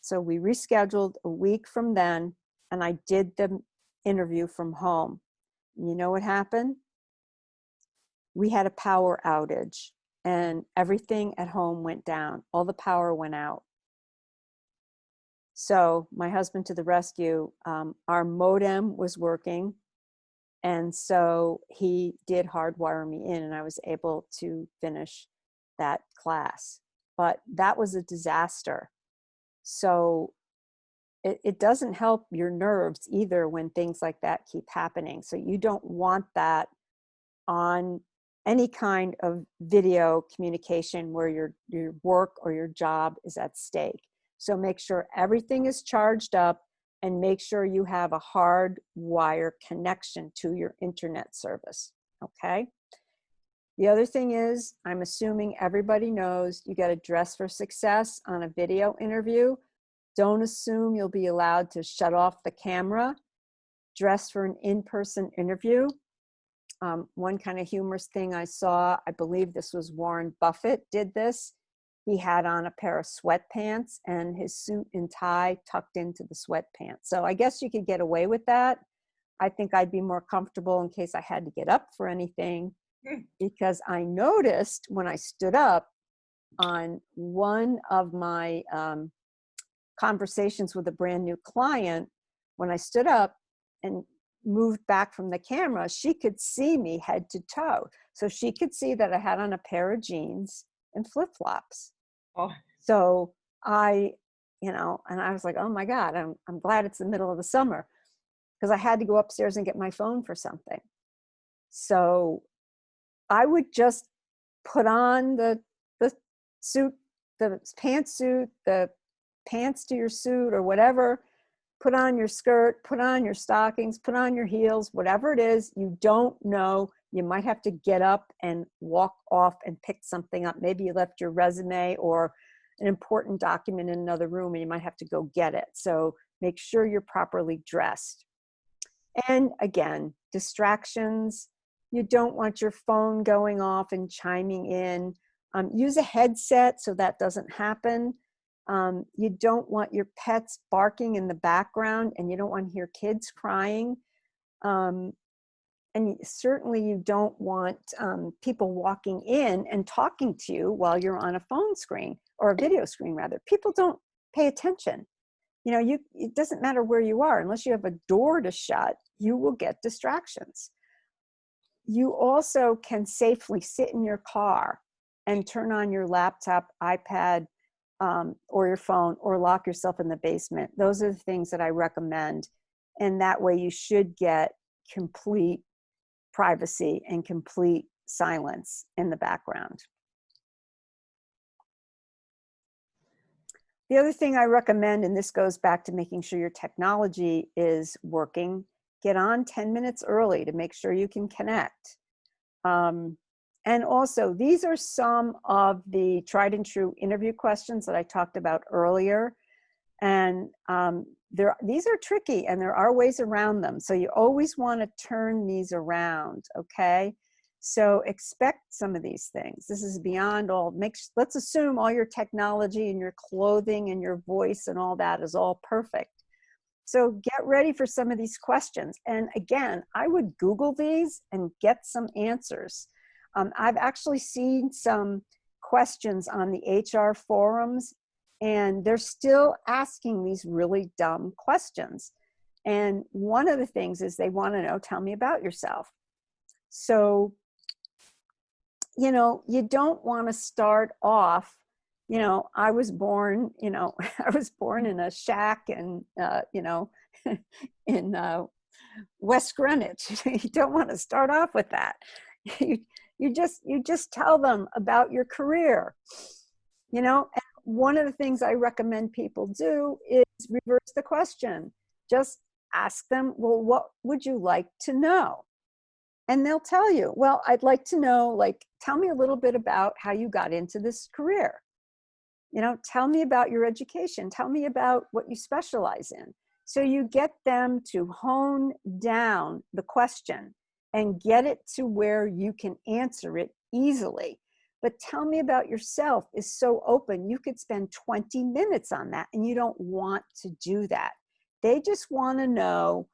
So we rescheduled a week from then, and I did the interview from home. You know what happened? We had a power outage and everything at home went down. All the power went out. So my husband to the rescue, our modem was working. And so he did hardwire me in and I was able to finish that class, but that was a disaster. So it doesn't help your nerves either when things like that keep happening. So you don't want that on any kind of video communication where your work or your job is at stake. So make sure everything is charged up and make sure you have a hard wire connection to your internet service, okay? The other thing is, I'm assuming everybody knows you got to dress for success on a video interview. Don't assume you'll be allowed to shut off the camera. Dress for an in-person interview. One kind of humorous thing I saw, I believe this was Warren Buffett did this. He had on a pair of sweatpants and his suit and tie tucked into the sweatpants. So I guess you could get away with that. I think I'd be more comfortable in case I had to get up for anything, because I noticed when I stood up on one of my conversations with a brand new client, when I stood up and moved back from the camera, she could see me head to toe. So she could see that I had on a pair of jeans and flip-flops. Oh, So I, and I was like, oh my God, I'm glad it's the middle of the summer, because I had to go upstairs and get my phone for something. So I would just put on the suit, the pantsuit, the pants to your suit or whatever, put on your skirt, put on your stockings, put on your heels, whatever it is. You don't know, you might have to get up and walk off and pick something up. Maybe you left your resume or an important document in another room and you might have to go get it. So make sure you're properly dressed. And again, distractions. You don't want your phone going off and chiming in. Use a headset so that doesn't happen. You don't want your pets barking in the background, and you don't want to hear kids crying. And certainly you don't want people walking in and talking to you while you're on a phone screen, or a video screen rather. People don't pay attention. It doesn't matter where you are, unless you have a door to shut, you will get distractions. You also can safely sit in your car and turn on your laptop, iPad, or your phone, or lock yourself in the basement. Those are the things that I recommend. And that way you should get complete privacy and complete silence in the background. The other thing I recommend, and this goes back to making sure your technology is working, get on 10 minutes early to make sure you can connect. And also, these are some of the tried and true interview questions that I talked about earlier. And these are tricky, and there are ways around them. So you always want to turn these around, okay? So expect some of these things. This is beyond all, let's assume all your technology and your clothing and your voice and all that is all perfect. So get ready for some of these questions. And again, I would Google these and get some answers. I've actually seen some questions on the HR forums, and they're still asking these really dumb questions. And one of the things is they want to know, tell me about yourself. So, you don't want to start off, I was born, I was born in a shack and, in West Greenwich. You don't want to start off with that. You just tell them about your career, and one of the things I recommend people do is reverse the question. Just ask them, well, what would you like to know? And they'll tell you, well, I'd like to know, tell me a little bit about how you got into this career. Tell me about your education. Tell me about what you specialize in. So you get them to hone down the question and get it to where you can answer it easily. But tell me about yourself is so open. You could spend 20 minutes on that, and you don't want to do that. They just want to know,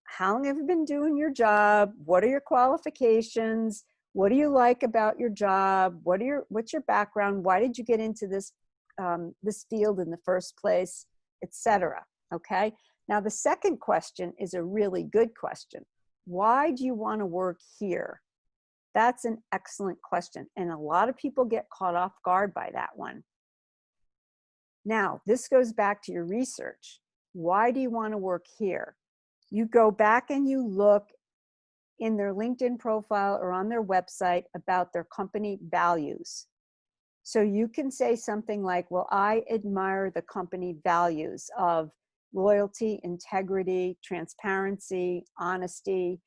how long have you been doing your job? What are your qualifications? What do you like about your job? What's your background? Why did you get into this field in the first place, etc. Okay. Now the second question is a really good question. Why do you want to work here? That's an excellent question. And a lot of people get caught off guard by that one. Now, this goes back to your research. Why do you want to work here? You go back and you look in their LinkedIn profile or on their website about their company values. So you can say something like, well, I admire the company values of loyalty, integrity, transparency, honesty,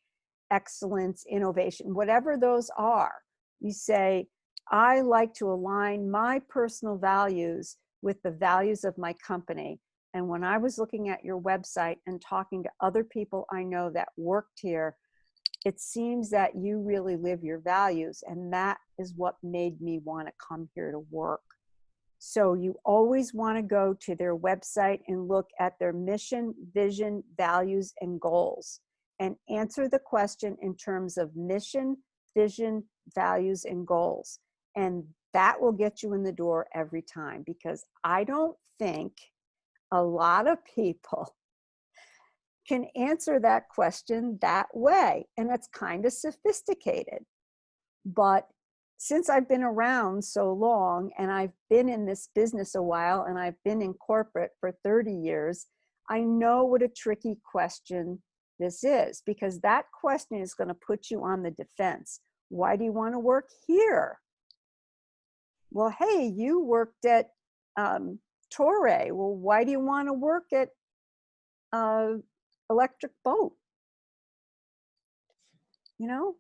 excellence, innovation, whatever those are. You say, I like to align my personal values with the values of my company. And when I was looking at your website and talking to other people I know that worked here, it seems that you really live your values, and that is what made me want to come here to work. So you always want to go to their website and look at their mission, vision, values, and goals, and answer the question in terms of mission, vision, values, and goals. And that will get you in the door every time, because I don't think a lot of people can answer that question that way. And it's kind of sophisticated. But since I've been around so long, and I've been in this business a while, and I've been in corporate for 30 years, I know what a tricky question this is, because that question is going to put you on the defense. Why do you want to work here? Well, hey, you worked at Torre. Well, why do you want to work at Electric Boat? You know?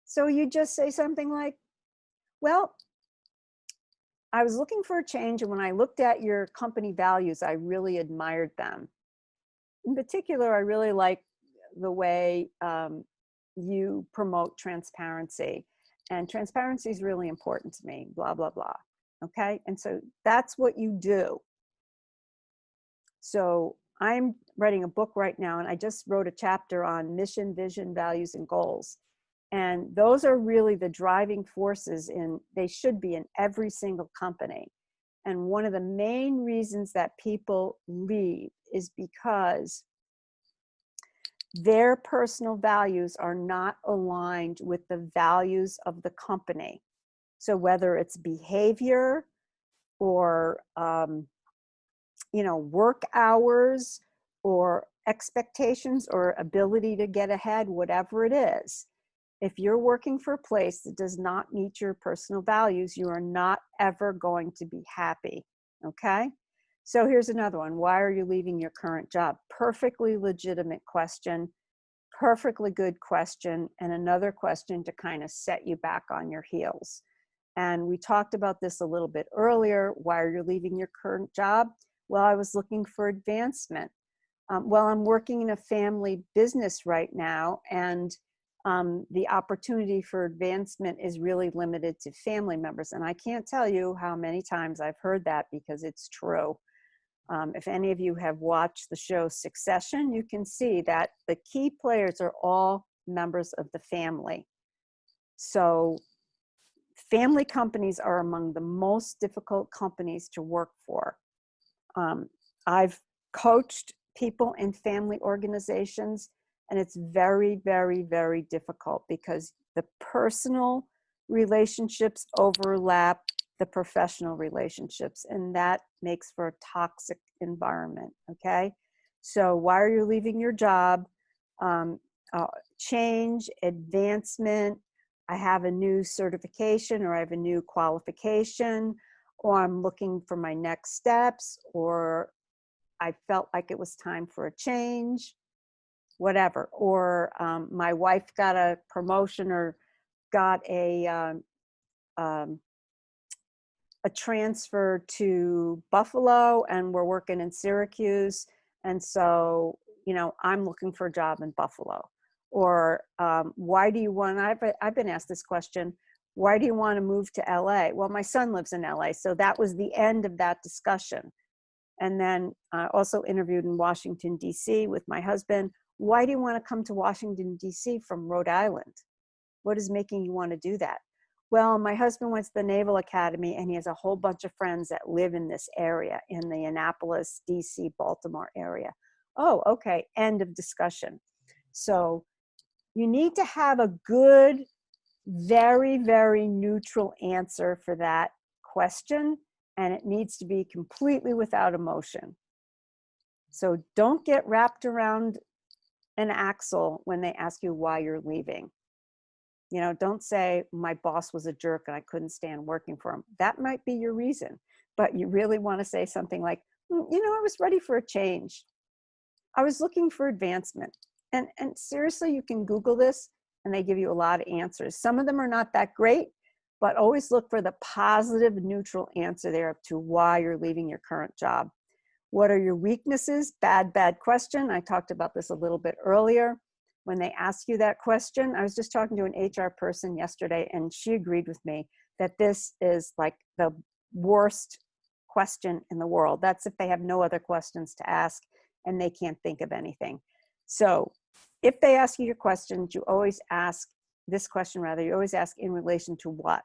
So you just say something like, well, I was looking for a change, and when I looked at your company values, I really admired them. In particular, I really like the way you promote transparency, and transparency is really important to me, blah, blah, blah. Okay, and so that's what you do. So I'm writing a book right now, and I just wrote a chapter on mission, vision, values, and goals. And those are really the driving forces they should be in every single company. And one of the main reasons that people leave is because their personal values are not aligned with the values of the company. So whether it's behavior or, work hours or expectations or ability to get ahead, whatever it is, if you're working for a place that does not meet your personal values, you are not ever going to be happy, okay? So here's another one. Why are you leaving your current job? Perfectly legitimate question, perfectly good question, and another question to kind of set you back on your heels. And we talked about this a little bit earlier. Why are you leaving your current job? Well, I was looking for advancement. Well, I'm working in a family business right now, and the opportunity for advancement is really limited to family members. And I can't tell you how many times I've heard that, because it's true. If any of you have watched the show Succession, you can see that the key players are all members of the family. So family companies are among the most difficult companies to work for. I've coached people in family organizations, and it's very, very, very difficult, because the personal relationships overlap the professional relationships, and that makes for a toxic environment, okay? So why are you leaving your job? Change, advancement, I have a new certification, or I have a new qualification, or I'm looking for my next steps, or I felt like it was time for a change, whatever. Or my wife got a promotion or got a transfer to Buffalo, and we're working in Syracuse. And so, I'm looking for a job in Buffalo. Or why do you want, I've been asked this question, why do you want to move to LA? Well, my son lives in LA. So that was the end of that discussion. And then I also interviewed in Washington, D.C. with my husband. Why do you want to come to Washington, D.C. from Rhode Island? What is making you want to do that? Well, my husband went to the Naval Academy, and he has a whole bunch of friends that live in this area, in the Annapolis, D.C., Baltimore area. Oh, okay, end of discussion. So you need to have a good very, very neutral answer for that question, and it needs to be completely without emotion. So don't get wrapped around an axle when they ask you why you're leaving. You know, don't say, my boss was a jerk and I couldn't stand working for him. That might be your reason, but you really want to say something like, you know, I was ready for a change. I was looking for advancement. And seriously, you can Google this and they give you a lot of answers. Some of them are not that great, but always look for the positive, neutral answer there to why you're leaving your current job. What are your weaknesses? Bad question. I talked about this a little bit earlier. When they ask you that question, I was just talking to an HR person yesterday and she agreed with me that this is like the worst question in the world. That's if they have no other questions to ask and they can't think of anything. So if they ask you your questions, you always ask this question, rather, you always ask in relation to what?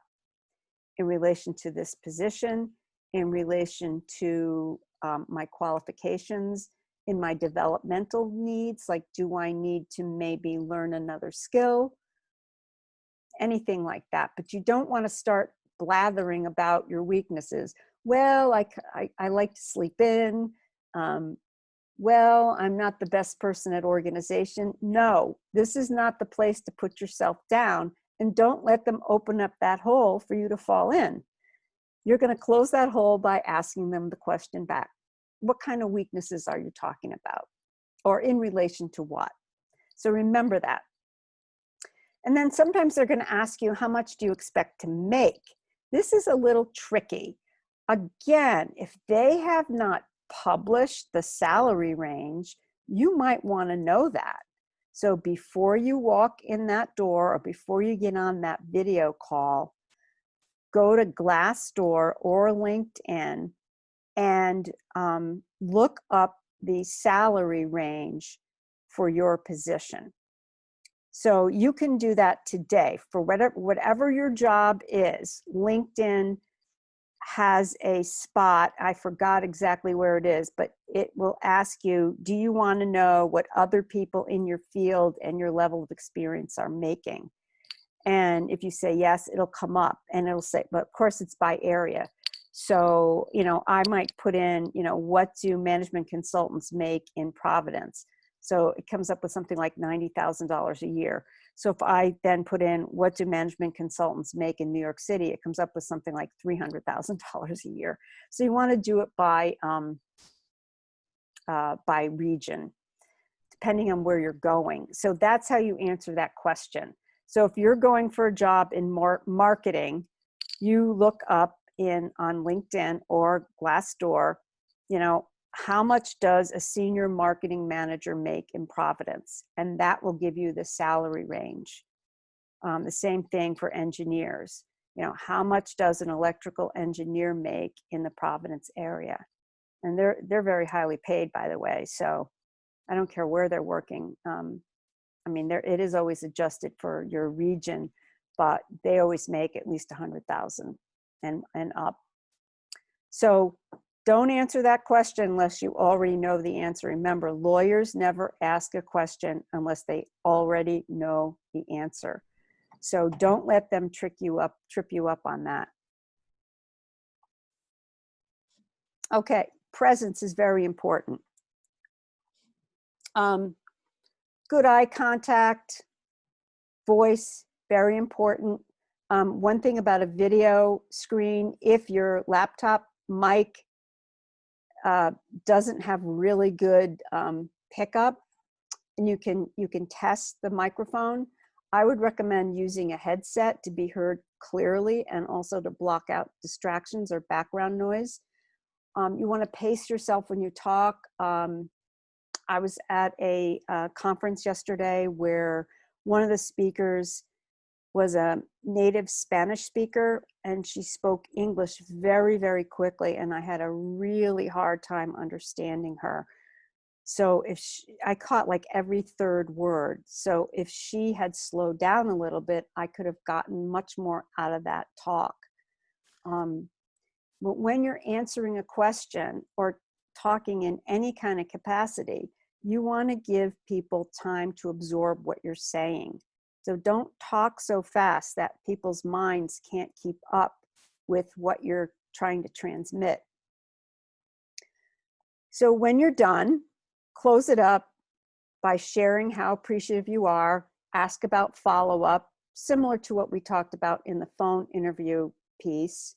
In relation to this position, in relation to my qualifications, in my developmental needs, like do I need to maybe learn another skill? Anything like that. But you don't want to start blathering about your weaknesses. Well, I like to sleep in. Well, I'm not the best person at organization. No, this is not the place to put yourself down, and don't let them open up that hole for you to fall in. You're going to close that hole by asking them the question back. What kind of weaknesses are you talking about? Or in relation to what? So remember that. And then sometimes they're going to ask you, how much do you expect to make? This is a little tricky. Again, if they have not published the salary range, you might want to know that. So before you walk in that door or before you get on that video call, go to Glassdoor or LinkedIn and look up the salary range for your position. So you can do that today for whatever your job is. LinkedIn has a spot, I forgot exactly where it is, but it will ask you, do you want to know what other people in your field and your level of experience are making? And if you say yes, it'll come up and it'll say, but of course it's by area. So, you know, I might put in, you know, what do management consultants make in Providence? So it comes up with something like $90,000 a year. So if I then put in, what do management consultants make in New York City? It comes up with something like $300,000 a year. So you want to do it by region, depending on where you're going. So that's how you answer that question. So if you're going for a job in marketing, you look up on LinkedIn or Glassdoor, you know, how much does a senior marketing manager make in Providence? And that will give you the salary range. The same thing for engineers. You know, how much does an electrical engineer make in the Providence area? And they're very highly paid, by the way. So I don't care where they're working. I mean, it is always adjusted for your region, but they always make at least 100,000 and up. So don't answer that question unless you already know the answer. Remember, lawyers never ask a question unless they already know the answer. So don't let them trip you up on that. Okay, presence is very important. Good eye contact, voice, very important. One thing about a video screen, if your laptop mic doesn't have really good pickup, and you can test the microphone, I would recommend using a headset to be heard clearly and also to block out distractions or background noise. You want to pace yourself when you talk. I was at a conference yesterday where one of the speakers was a native Spanish speaker, and she spoke English very, very quickly, and I had a really hard time understanding her. So I caught like every third word. So if she had slowed down a little bit, I could have gotten much more out of that talk. But when you're answering a question or talking in any kind of capacity, you want to give people time to absorb what you're saying. So don't talk so fast that people's minds can't keep up with what you're trying to transmit. So when you're done, close it up by sharing how appreciative you are. Ask about follow-up, similar to what we talked about in the phone interview piece.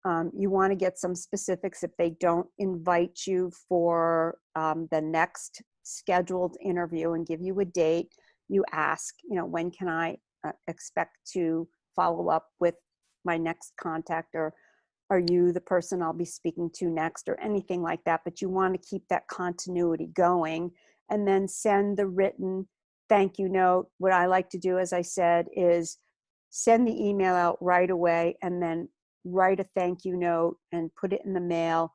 You want to get some specifics if they don't invite you for the next scheduled interview and give you a date. You ask, when can I expect to follow up with my next contact, or are you the person I'll be speaking to next, or anything like that. But you want to keep that continuity going, and then send the written thank you note. What I like to do, as I said, is send the email out right away and then write a thank you note and put it in the mail.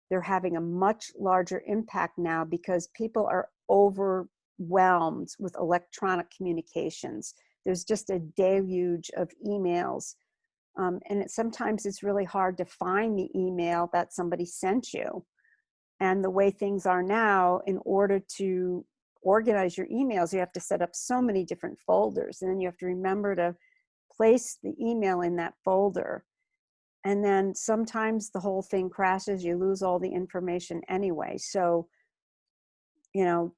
They're having a much larger impact now because people are overwhelmed with electronic communications. There's just a deluge of emails. And sometimes it's really hard to find the email that somebody sent you. And the way things are now, in order to organize your emails, you have to set up so many different folders. And then you have to remember to place the email in that folder. And then sometimes the whole thing crashes, you lose all the information anyway. So,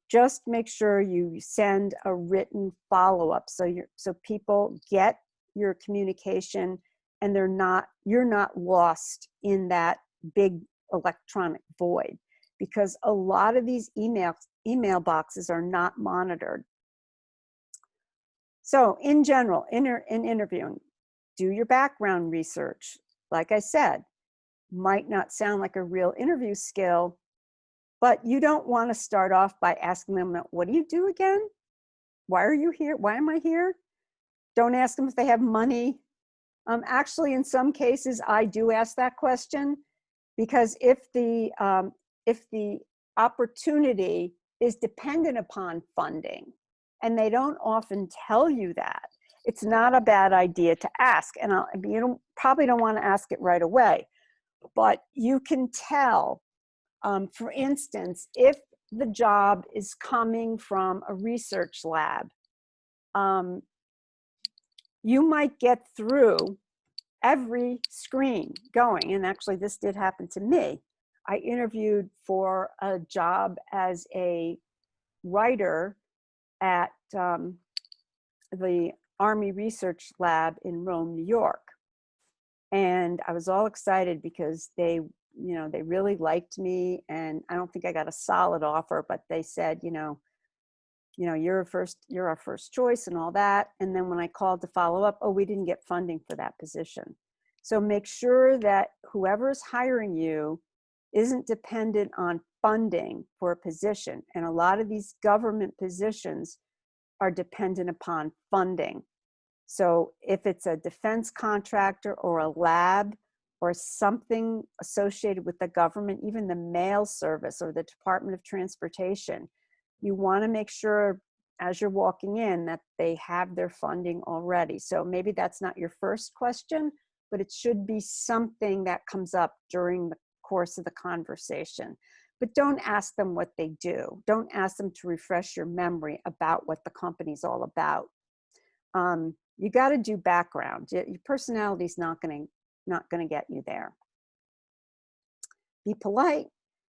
just make sure you send a written follow-up so people get your communication and you're not lost in that big electronic void, because a lot of these email boxes are not monitored. So in general, in interviewing, do your background research. Like I said, might not sound like a real interview skill, but you don't want to start off by asking them, what do you do again? Why are you here? Why am I here? Don't ask them if they have money. Actually, in some cases, I do ask that question, because if the opportunity is dependent upon funding, and they don't often tell you that, it's not a bad idea to ask. And you probably don't want to ask it right away, but you can tell, for instance, if the job is coming from a research lab, you might get through every screen going. And actually, this did happen to me. I interviewed for a job as a writer at the Army Research Lab in Rome, New York. And I was all excited because they really liked me. And I don't think I got a solid offer, but they said, you're our first choice and all that. And then when I called to follow up, we didn't get funding for that position. So make sure that whoever's hiring you isn't dependent on funding for a position. And a lot of these government positions are dependent upon funding. So if it's a defense contractor or a lab or something associated with the government, even the mail service or the Department of Transportation, you want to make sure as you're walking in that they have their funding already. So maybe that's not your first question, but it should be something that comes up during the course of the conversation. But don't ask them what they do. Don't ask them to refresh your memory about what the company's all about. You got to do background. Your personality is not going to get you there. Be polite.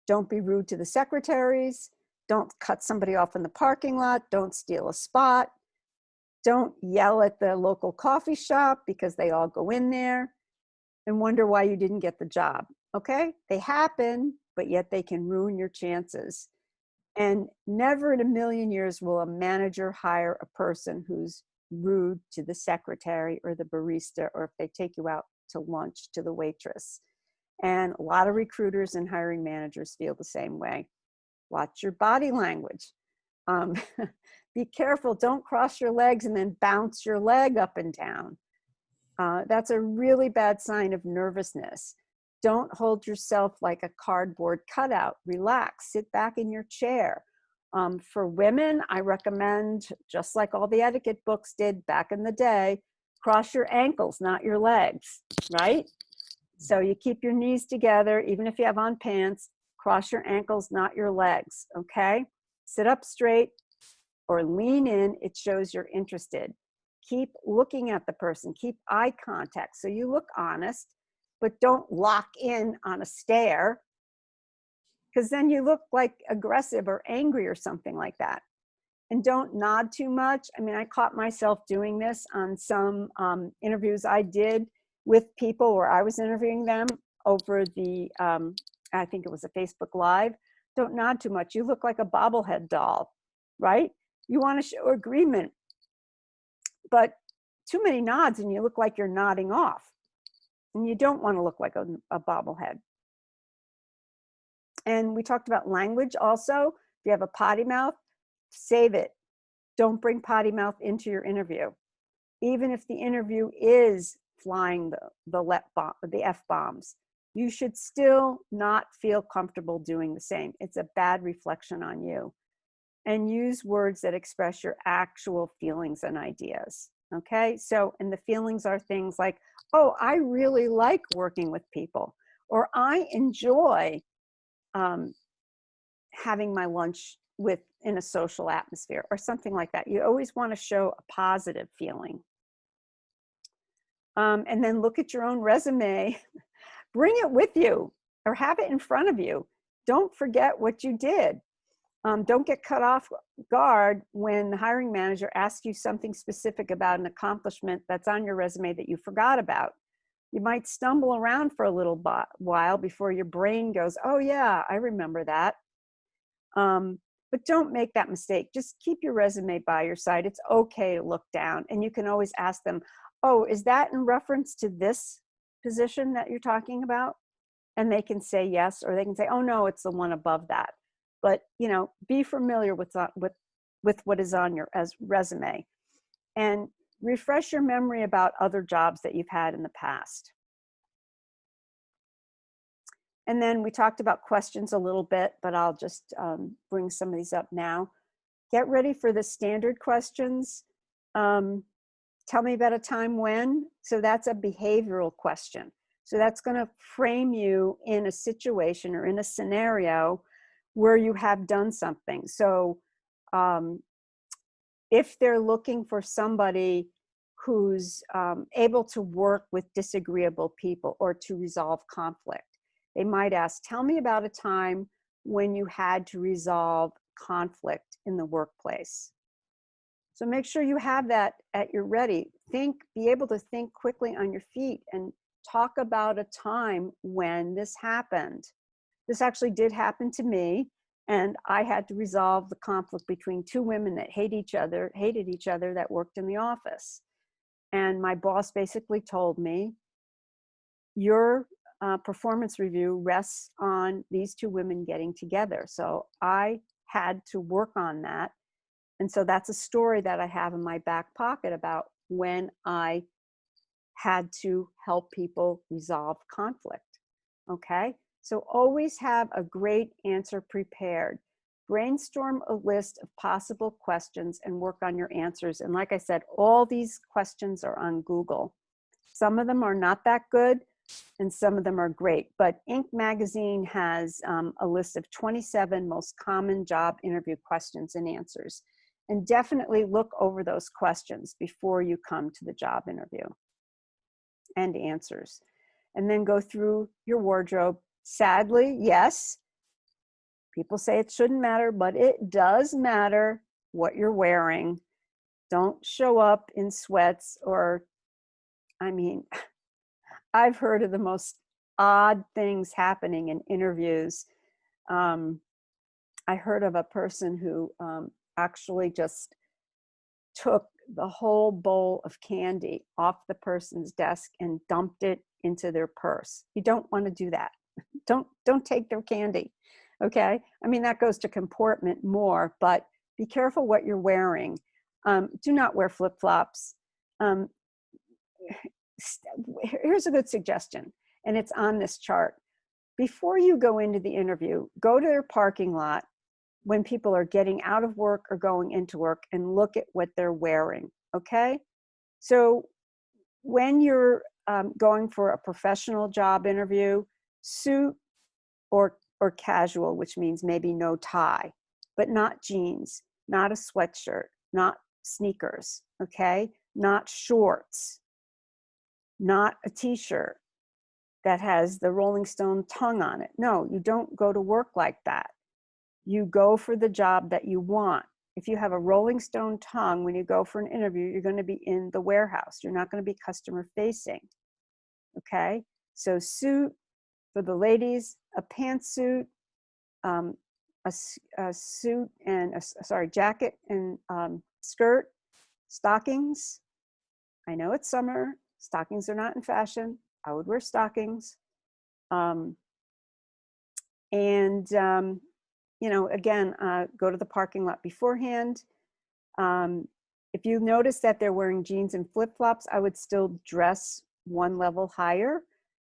Don't be rude to the secretaries. Don't cut somebody off in the parking lot. Don't steal a spot. Don't yell at the local coffee shop because they all go in there and wonder why you didn't get the job. Okay? They happen, but yet they can ruin your chances. And never in a million years will a manager hire a person who's rude to the secretary or the barista, or if they take you out to lunch, to the waitress. And a lot of recruiters and hiring managers feel the same way. Watch your body language. Be careful. Don't cross your legs and then bounce your leg up and down. That's a really bad sign of nervousness. Don't hold yourself like a cardboard cutout. Relax. Sit back in your chair. For women, I recommend, just like all the etiquette books did back in the day, cross your ankles, not your legs, right? So you keep your knees together, even if you have on pants. Cross your ankles, not your legs, okay? Sit up straight or lean in. It shows you're interested. Keep looking at the person, keep eye contact. So you look honest, but don't lock in on a stare, because then you look like aggressive or angry or something like that. And don't nod too much. I mean, I caught myself doing this on some interviews I did with people where I was interviewing them over the, I think it was a Facebook Live. Don't nod too much. You look like a bobblehead doll, right? You want to show agreement, but too many nods and you look like you're nodding off. And you don't want to look like a bobblehead. And we talked about language also. If you have a potty mouth, save it. Don't bring potty mouth into your interview. Even if the interview is flying the F-bombs, you should still not feel comfortable doing the same. It's a bad reflection on you. And use words that express your actual feelings and ideas. Okay, so, and the feelings are things like, oh, I really like working with people, or I enjoy having my lunch in a social atmosphere, or something like that. You always want to show a positive feeling. And then look at your own resume. Bring it with you or have it in front of you. Don't forget what you did. Don't get cut off guard when the hiring manager asks you something specific about an accomplishment that's on your resume that you forgot about. You might stumble around for a little while before your brain goes, oh yeah, I remember that. But don't make that mistake. Just keep your resume by your side. It's okay to look down, and you can always ask them, oh, is that in reference to this position that you're talking about? And they can say yes, or they can say, oh no, it's the one above that. But, you know, be familiar with what is on your resume, and refresh your memory about other jobs that you've had in the past. And then we talked about questions a little bit, but I'll just bring some of these up now. Get ready for the standard questions. Tell me about a time when. So that's a behavioral question. So that's going to frame you in a situation or in a scenario where you have done something. So if they're looking for somebody who's able to work with disagreeable people or to resolve conflict, they might ask, tell me about a time when you had to resolve conflict in the workplace. So make sure you have that at your ready. Be able to think quickly on your feet and talk about a time when this happened. This actually did happen to me, and I had to resolve the conflict between two women that hated each other that worked in the office. And my boss basically told me, your performance review rests on these two women getting together. So I had to work on that. And so that's a story that I have in my back pocket about when I had to help people resolve conflict. Okay, so always have a great answer prepared. Brainstorm a list of possible questions and work on your answers. And like I said, all these questions are on Google. Some of them are not that good, and some of them are great. But Inc. magazine has a list of 27 most common job interview questions and answers. And definitely look over those questions before you come to the job interview and answers. And then go through your wardrobe. Sadly, yes, people say it shouldn't matter, but it does matter what you're wearing. Don't show up in sweats or, I mean, I've heard of the most odd things happening in interviews. I heard of a person who actually just took the whole bowl of candy off the person's desk and dumped it into their purse. You don't want to do that. Don't take their candy, okay? I mean, that goes to comportment more, but be careful what you're wearing. Do not wear flip-flops. Here's a good suggestion, and it's on this chart. Before you go into the interview, go to their parking lot when people are getting out of work or going into work and look at what they're wearing, okay? So when you're going for a professional job interview, suit or casual, which means maybe no tie, but not jeans, not a sweatshirt, not sneakers, okay? not shorts, not a t-shirt that has the Rolling Stone tongue on it. No, you don't go to work like that. You go for the job that you want. If you have a Rolling Stone tongue when you go for an interview, you're going to be in the warehouse. You're not going to be customer facing. Okay? So suit for the ladies, a pantsuit, a suit and jacket and skirt, stockings. I know it's summer. Stockings are not in fashion. I would wear stockings. You know, again, go to the parking lot beforehand. If you notice that they're wearing jeans and flip-flops, I would still dress one level higher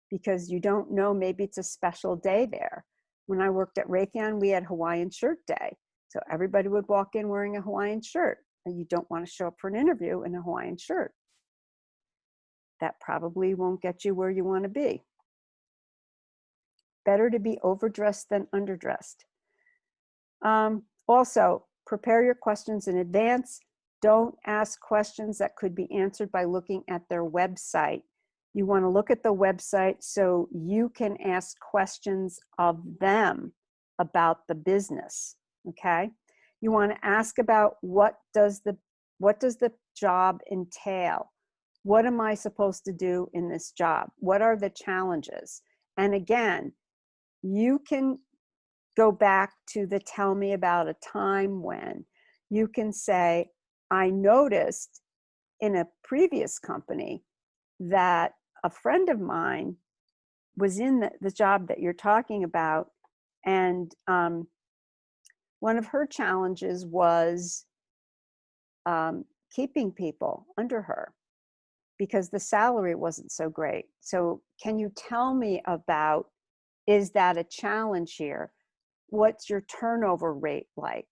because you don't know, maybe it's a special day there. When I worked at Raytheon, we had Hawaiian shirt day. So everybody would walk in wearing a Hawaiian shirt, and you don't want to show up for an interview in a Hawaiian shirt. That probably won't get you where you want to be. Better to be overdressed than underdressed. Also, prepare your questions in advance. Don't ask questions that could be answered by looking at their website. You want to look at the website so you can ask questions of them about the business, okay? You want to ask about what does the job entail? What am I supposed to do in this job? What are the challenges? And again, you can go back to the tell me about a time when. You can say, I noticed in a previous company that a friend of mine was in the job that you're talking about, and one of her challenges was keeping people under her because the salary wasn't so great. So can you tell me about, is that a challenge here? What's your turnover rate like?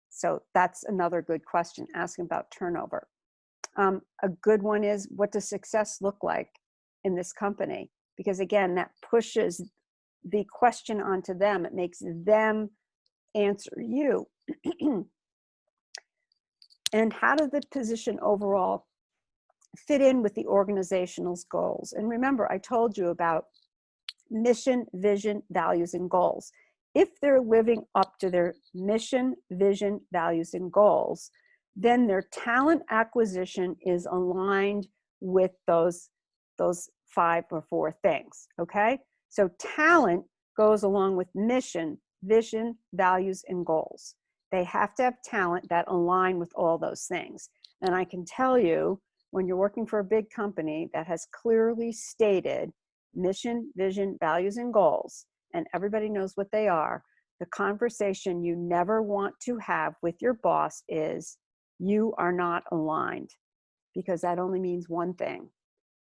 So that's another good question, asking about turnover. A good one is, what does success look like in this company? Because again, that pushes the question onto them. It makes them answer you. And how does the position overall fit in with the organizational's goals? And remember, I told you about mission, vision, values, and goals. If they're living up to their mission, vision, values, and goals, then their talent acquisition is aligned with those 5 or 4 things, okay? So talent goes along with mission, vision, values, and goals. They have to have talent that align with all those things. And I can tell you, when you're working for a big company that has clearly stated mission, vision, values, and goals, and everybody knows what they are, the conversation you never want to have with your boss is, you are not aligned, because that only means one thing.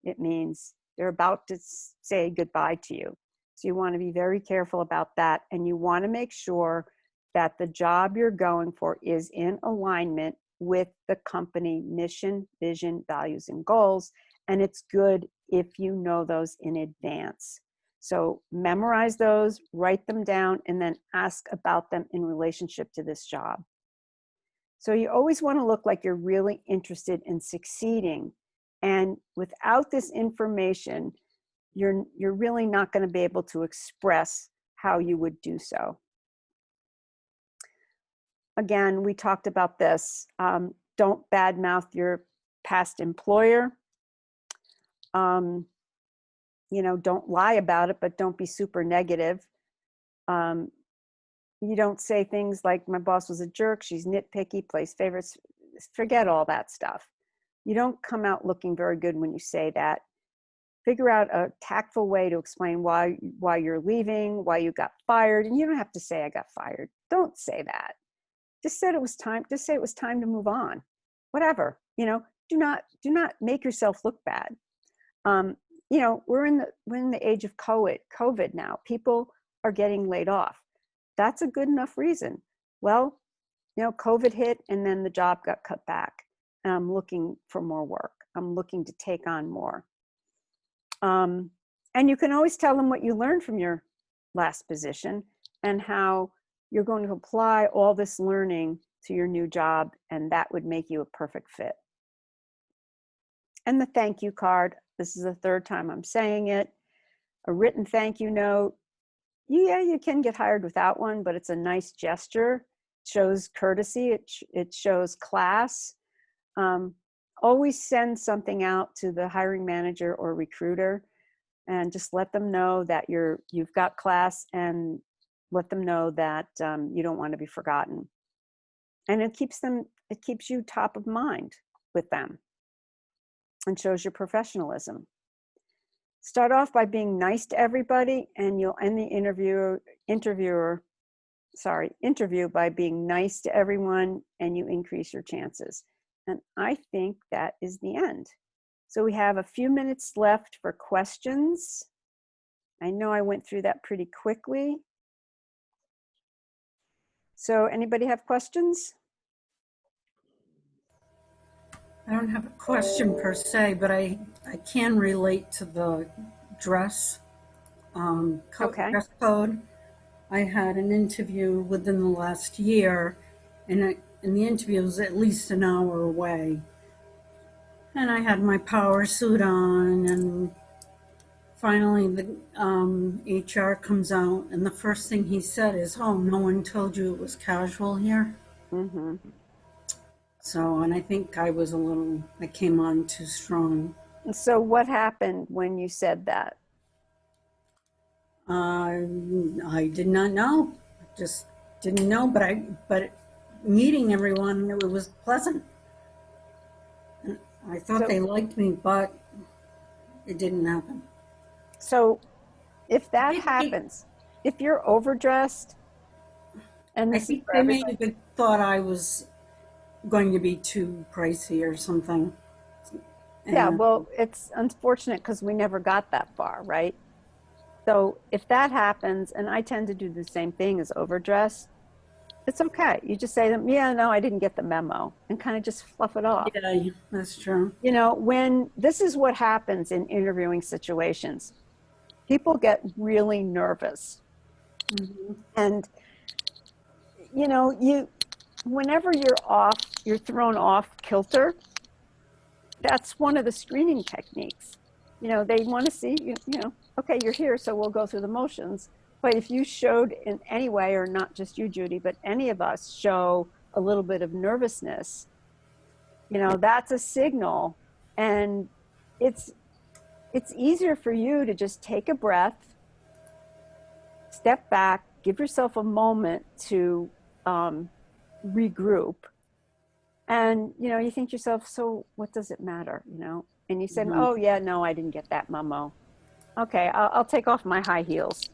It means they're about to say goodbye to you. So you want to be very careful about that, and you want to make sure that the job you're going for is in alignment with the company mission, vision, values, and goals. And it's good if you know those in advance. So memorize those, write them down, and then ask about them in relationship to this job. So you always want to look like you're really interested in succeeding. And without this information, you're really not going to be able to express how you would do so. Again, we talked about this. Don't badmouth your past employer. You know, don't lie about it, but don't be super negative. You don't say things like, my boss was a jerk, she's nitpicky, plays favorites. Forget all that stuff. You don't come out looking very good when you say that. Figure out a tactful way to explain why you're leaving, why you got fired. And you don't have to say, I got fired. Don't say that. Just say it was time to move on. Whatever, you know, do not make yourself look bad. You know, we're in the age of COVID now. People are getting laid off. That's a good enough reason. Well, you know, COVID hit and then the job got cut back. And I'm looking for more work. I'm looking to take on more. And you can always tell them what you learned from your last position and how you're going to apply all this learning to your new job, and that would make you a perfect fit. And the thank you card. This is the third time I'm saying it. A written thank you note. Yeah, you can get hired without one, but it's a nice gesture. Shows courtesy. It shows class. Always send something out to the hiring manager or recruiter, and just let them know that you've got class, and let them know that you don't want to be forgotten. And it keeps you top of mind with them, and shows your professionalism. Start off by being nice to everybody, and you'll end the interview by being nice to everyone, and you increase your chances. And I think that is the end. So we have a few minutes left for questions. I know I went through that pretty quickly. So anybody have questions? I don't have a question per se, but I can relate to the dress, Okay. dress code. I had an interview within the last year, and the interview was at least an hour away. And I had my power suit on, and finally the HR comes out, and the first thing he said is, "Oh, no one told you it was casual here?" Mm-hmm. So, and I think I came on too strong. So what happened when you said that? I did not know, just didn't know, but meeting everyone, it was pleasant. And I thought So- they liked me, but it didn't happen. So if that They- happens, if you're overdressed, and I this is think for they may everybody, have thought I was going to be too pricey or something. yeah, And well, it's unfortunate because we never got that far, right? So if that happens, and I tend to do the same thing as overdress, it's okay. You just say to them, yeah, no, I didn't get the memo, and kind of just fluff it off. yeah, that's true. You know, when this is what happens in interviewing situations, people get really nervous. Mhm. And, you know, whenever you're thrown off kilter, that's one of the screening techniques. You know, they want to see, okay, you're here, so we'll go through the motions. But if you showed in any way, or not just you, Judy, but any of us show a little bit of nervousness, that's a signal. And it's easier for you to just take a breath, step back, give yourself a moment to regroup. And, you think to yourself, so what does it matter, And you say, Mhm. oh, yeah, no, I didn't get that memo. Okay, I'll take off my high heels,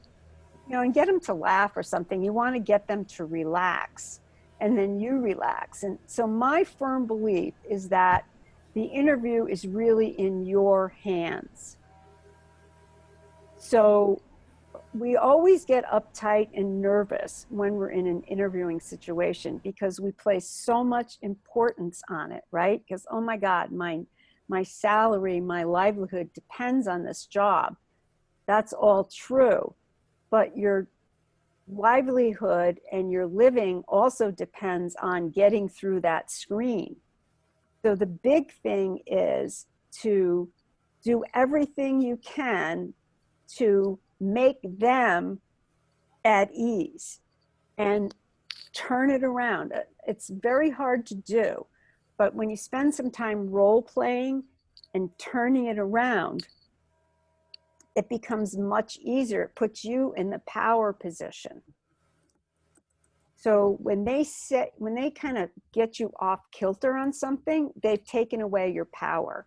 and get them to laugh or something. You want to get them to relax, and then you relax. And so my firm belief is that the interview is really in your hands. So we always get uptight and nervous when we're in an interviewing situation because we place so much importance on it, right? Because, oh my God, my salary, my livelihood depends on this job. That's all true. But your livelihood and your living also depends on getting through that screen. So the big thing is to do everything you can to make them at ease and turn it around. It's very hard to do, but when you spend some time role playing and turning it around, it becomes much easier. It puts you in the power position. So when they kind of get you off kilter on something, they've taken away your power.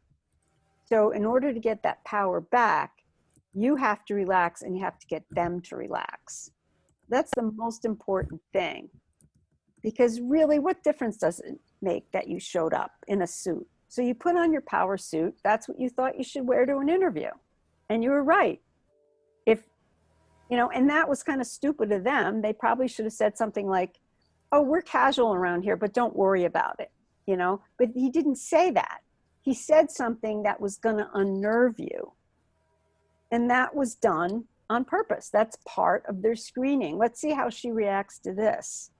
So in order to get that power back, you have to relax, and you have to get them to relax. That's the most important thing. Because really, what difference does it make that you showed up in a suit? So you put on your power suit. That's what you thought you should wear to an interview. And you were right. And that was kind of stupid of them. They probably should have said something like, oh, we're casual around here, but don't worry about it. But he didn't say that. He said something that was going to unnerve you. And that was done on purpose. That's part of their screening. Let's see how she reacts to this.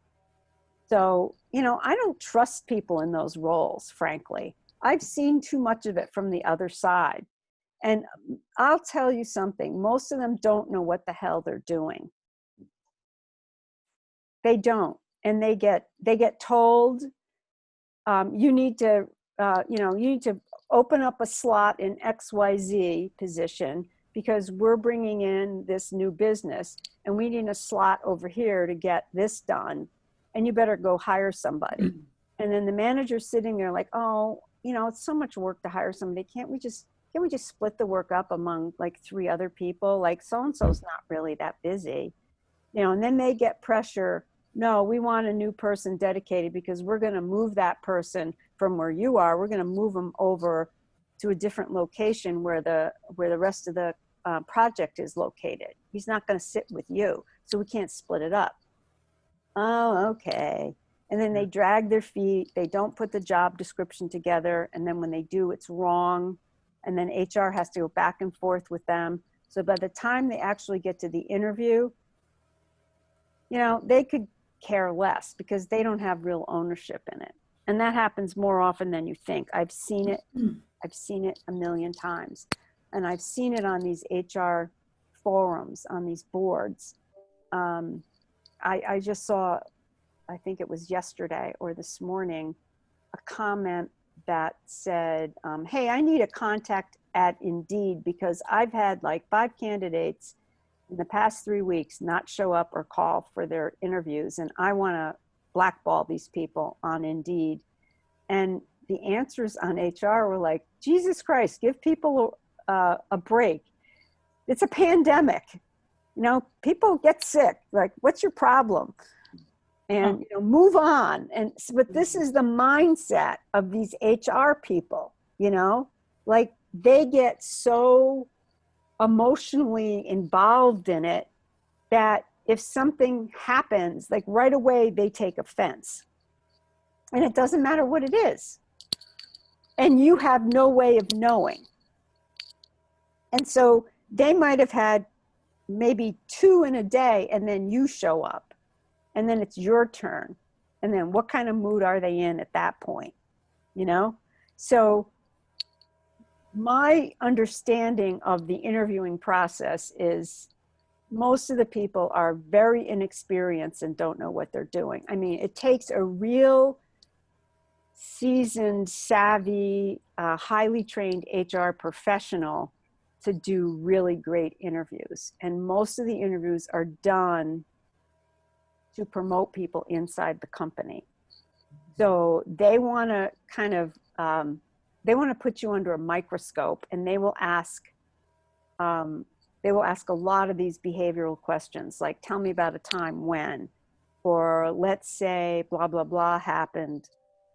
So, I don't trust people in those roles, frankly. I've seen too much of it from the other side. And I'll tell you something, most of them don't know what the hell they're doing. They don't. And they get told, you need to, you need to open up a slot in XYZ position because we're bringing in this new business and we need a slot over here to get this done. And you better go hire somebody. And then the manager's sitting there like, oh, it's so much work to hire somebody. Can't we just split the work up among like 3 other people? Like so-and-so's not really that busy, and then they get pressure. No, we want a new person dedicated because we're going to move that person from where you are. We're going to move them over to a different location where the rest of the project is located. He's not going to sit with you, so we can't split it up. Oh, okay. And then they drag their feet. They don't put the job description together. And then when they do, it's wrong. And then HR has to go back and forth with them. So by the time they actually get to the interview, they could care less because they don't have real ownership in it. And that happens more often than you think. I've seen it. I've seen it a million times. And I've seen it on these HR forums, on these boards. I just saw, I think it was yesterday or this morning, a comment that said, hey, I need a contact at Indeed because I've had like 5 candidates in the past 3 weeks not show up or call for their interviews, and I want to blackball these people on Indeed. And the answers on HR were like, Jesus Christ, give people a break. It's a pandemic. People get sick. Like, what's your problem? And move on. And but this is the mindset of these HR people. Like they get so emotionally involved in it that if something happens, like right away they take offense, and it doesn't matter what it is, and you have no way of knowing. And so they might have had maybe 2 in a day, and then you show up, and then it's your turn. And then what kind of mood are they in at that point? So my understanding of the interviewing process is most of the people are very inexperienced and don't know what they're doing. I mean, it takes a real seasoned, savvy, highly trained HR professional to do really great interviews. And most of the interviews are done to promote people inside the company. So they want to kind of, they want to put you under a microscope, and they will ask a lot of these behavioral questions, like, tell me about a time when, or let's say blah, blah, blah happened.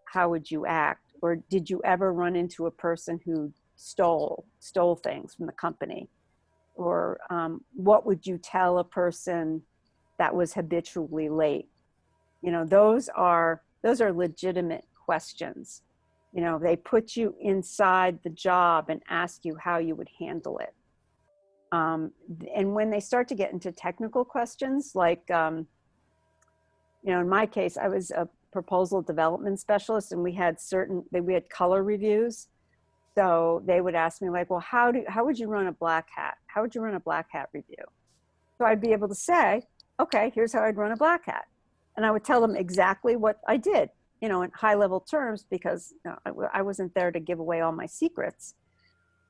How would you act? Or did you ever run into a person who stole things from the company? Or what would you tell a person that was habitually late? Those are legitimate questions. They put you inside the job and ask you how you would handle it. And when they start to get into technical questions, like, in my case, I was a proposal development specialist, and we had color reviews. So they would ask me like, well, how would you run a black hat? How would you run a black hat review? So I'd be able to say, okay, here's how I'd run a black hat. And I would tell them exactly what I did, in high level terms, because I wasn't there to give away all my secrets.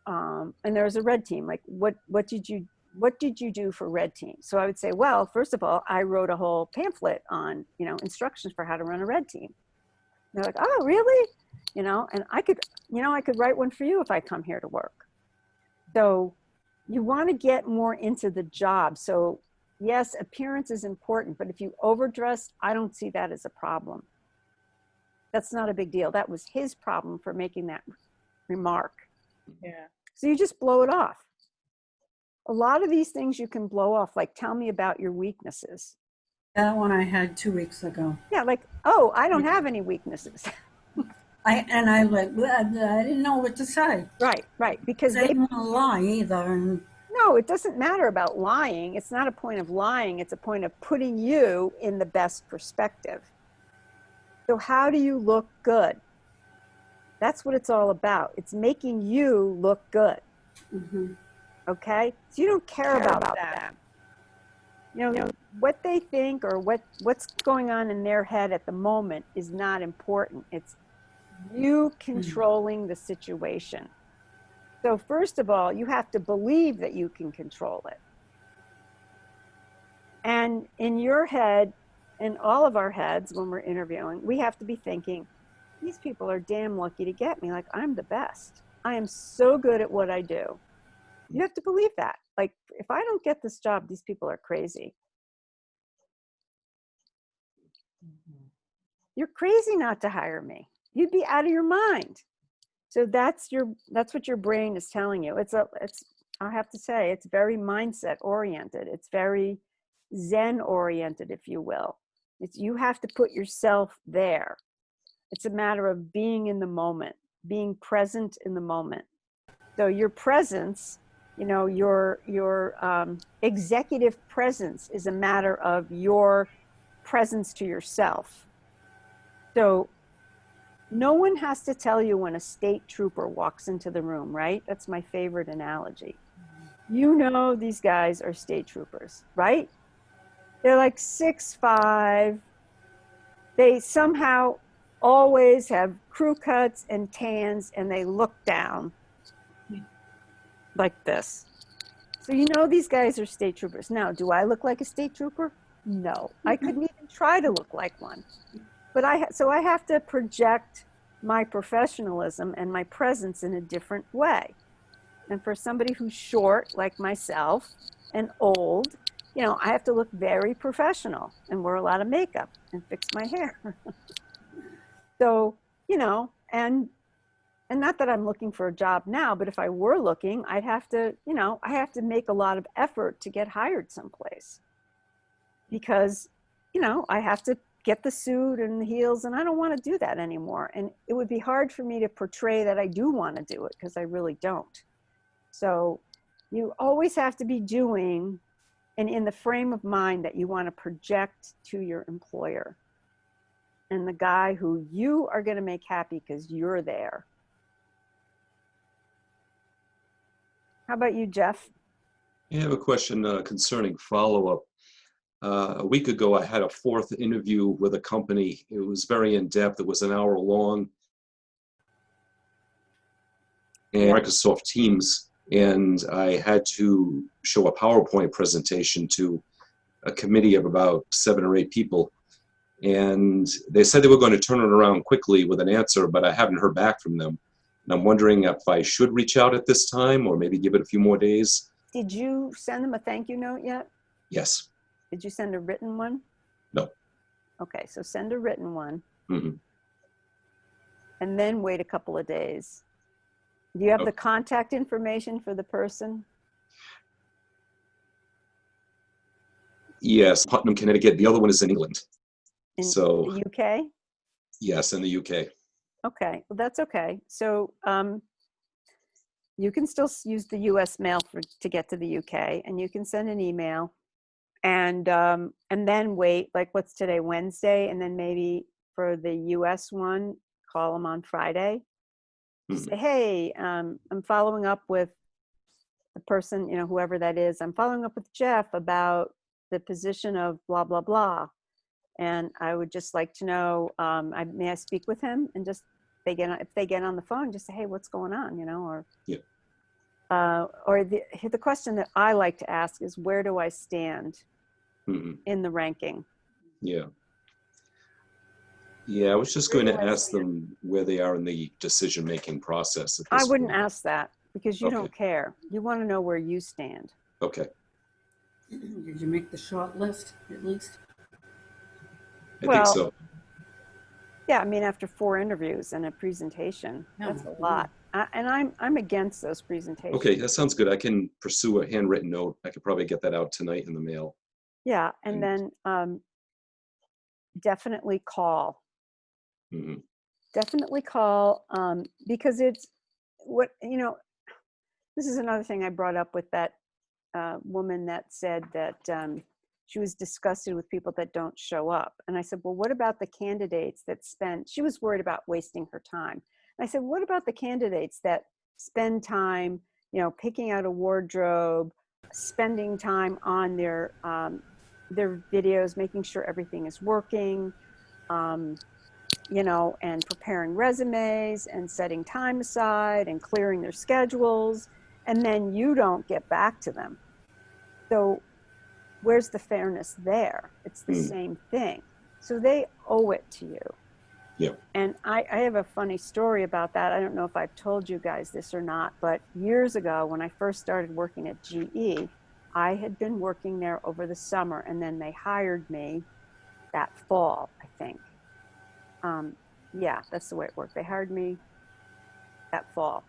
And there was a red team, like, what did you do for red team? So I would say, well, first of all, I wrote a whole pamphlet on, instructions for how to run a red team. And they're like, oh, really? And I could write one for you if I come here to work. So you want to get more into the job. So yes, appearance is important, but if you overdress, I don't see that as a problem. That's not a big deal. That was his problem for making that remark. Yeah. So you just blow it off. A lot of these things you can blow off, like, tell me about your weaknesses. That one I had 2 weeks ago. Yeah, like, oh, I don't have any weaknesses. I didn't know what to say. Right, because They didn't want to lie either. And no, it doesn't matter about lying. It's not a point of lying. It's a point of putting you in the best perspective. So how do you look good? That's what it's all about. It's making you look good. Mhm. Okay? So you don't care about them. You know, what they think or what's going on in their head at the moment is not important. It's you controlling the situation. So first of all, you have to believe that you can control it. And in your head, in all of our heads when we're interviewing, we have to be thinking, these people are damn lucky to get me. Like, I'm the best. I am so good at what I do. You have to believe that. Like, if I don't get this job, these people are crazy. You're crazy not to hire me. You'd be out of your mind. So that's what your brain is telling you. I have to say, it's very mindset oriented. It's very Zen oriented, if you will. You have to put yourself there. It's a matter of being in the moment, being present in the moment. So your presence, your executive presence is a matter of your presence to yourself. So no one has to tell you when a state trooper walks into the room, right? That's my favorite analogy. You know these guys are state troopers, right? They're like 6'5". They somehow always have crew cuts and tans, and they look down like this. So you know these guys are state troopers. Now, do I look like a state trooper? No, I couldn't even try to look like one. But I have to project my professionalism and my presence in a different way. And for somebody who's short like myself and old, I have to look very professional and wear a lot of makeup and fix my hair. So, and not that I'm looking for a job now, but if I were looking, I have to make a lot of effort to get hired someplace because, I have to get the suit and the heels, and I don't want to do that anymore. And it would be hard for me to portray that I do want to do it because I really don't. So you always have to be doing and in the frame of mind that you want to project to your employer and the guy who you are going to make happy because you're there. How about you, Jeff? I have a question concerning follow-up. A week ago, I had a fourth interview with a company. It was very in-depth. It was an hour long. And Microsoft Teams. And I had to show a PowerPoint presentation to a committee of about 7 or 8 people. And they said they were going to turn it around quickly with an answer, but I haven't heard back from them. And I'm wondering if I should reach out at this time or maybe give it a few more days. Did you send them a thank you note yet? Yes. Did you send a written one? No. Okay, so send a written one. Mm-hmm. And then wait a couple of days. Do you have Okay. the contact information for the person? Yes, Putnam, Connecticut. The other one is in England. In So, the UK? yes, in the UK. Okay, well, that's okay. So you can still use the US mail to get to the UK, and you can send an email and then wait, like what's today, Wednesday, and then maybe for the US one, call them on Friday. Mhm. Say, hey, I'm following up with the person, whoever that is. I'm following up with Jeff about the position of blah, blah, blah. And I would just like to know, may I speak with him? And just if they get on the phone, just say, hey, what's going on? Or Yeah. or the question that I like to ask is, where do I stand Mhm. in the ranking? Yeah. Yeah, I was just Where going do to I ask stand? them where they are in the decision-making process at I this wouldn't point. ask that because you don't care. You want to know where you stand. Okay. Did you make the short list at least? I think so. Yeah, I mean, after 4 interviews and a presentation, that's a lot. And I'm against those presentations. Okay, that sounds good. I can pursue a handwritten note. I could probably get that out tonight in the mail. Yeah, and then definitely call. Mhm. Definitely call because it's what, this is another thing I brought up with that woman that said that she was disgusted with people that don't show up. And I said, well, what about the candidates that she was worried about wasting her time. I said, what about the candidates that spend time, you know, picking out a wardrobe, spending time on their videos, making sure everything is working, you know, and preparing resumes and setting time aside and clearing their schedules, and then you don't get back to them. So where's the fairness there? It's the same thing. So they owe it to you. Yeah. And I have a funny story about that. I don't know if I've told you guys this or not, but years ago when I first started working at GE, I had been working there over the summer, and then they hired me that fall, I think. Yeah, that's the way it worked. They hired me that fall.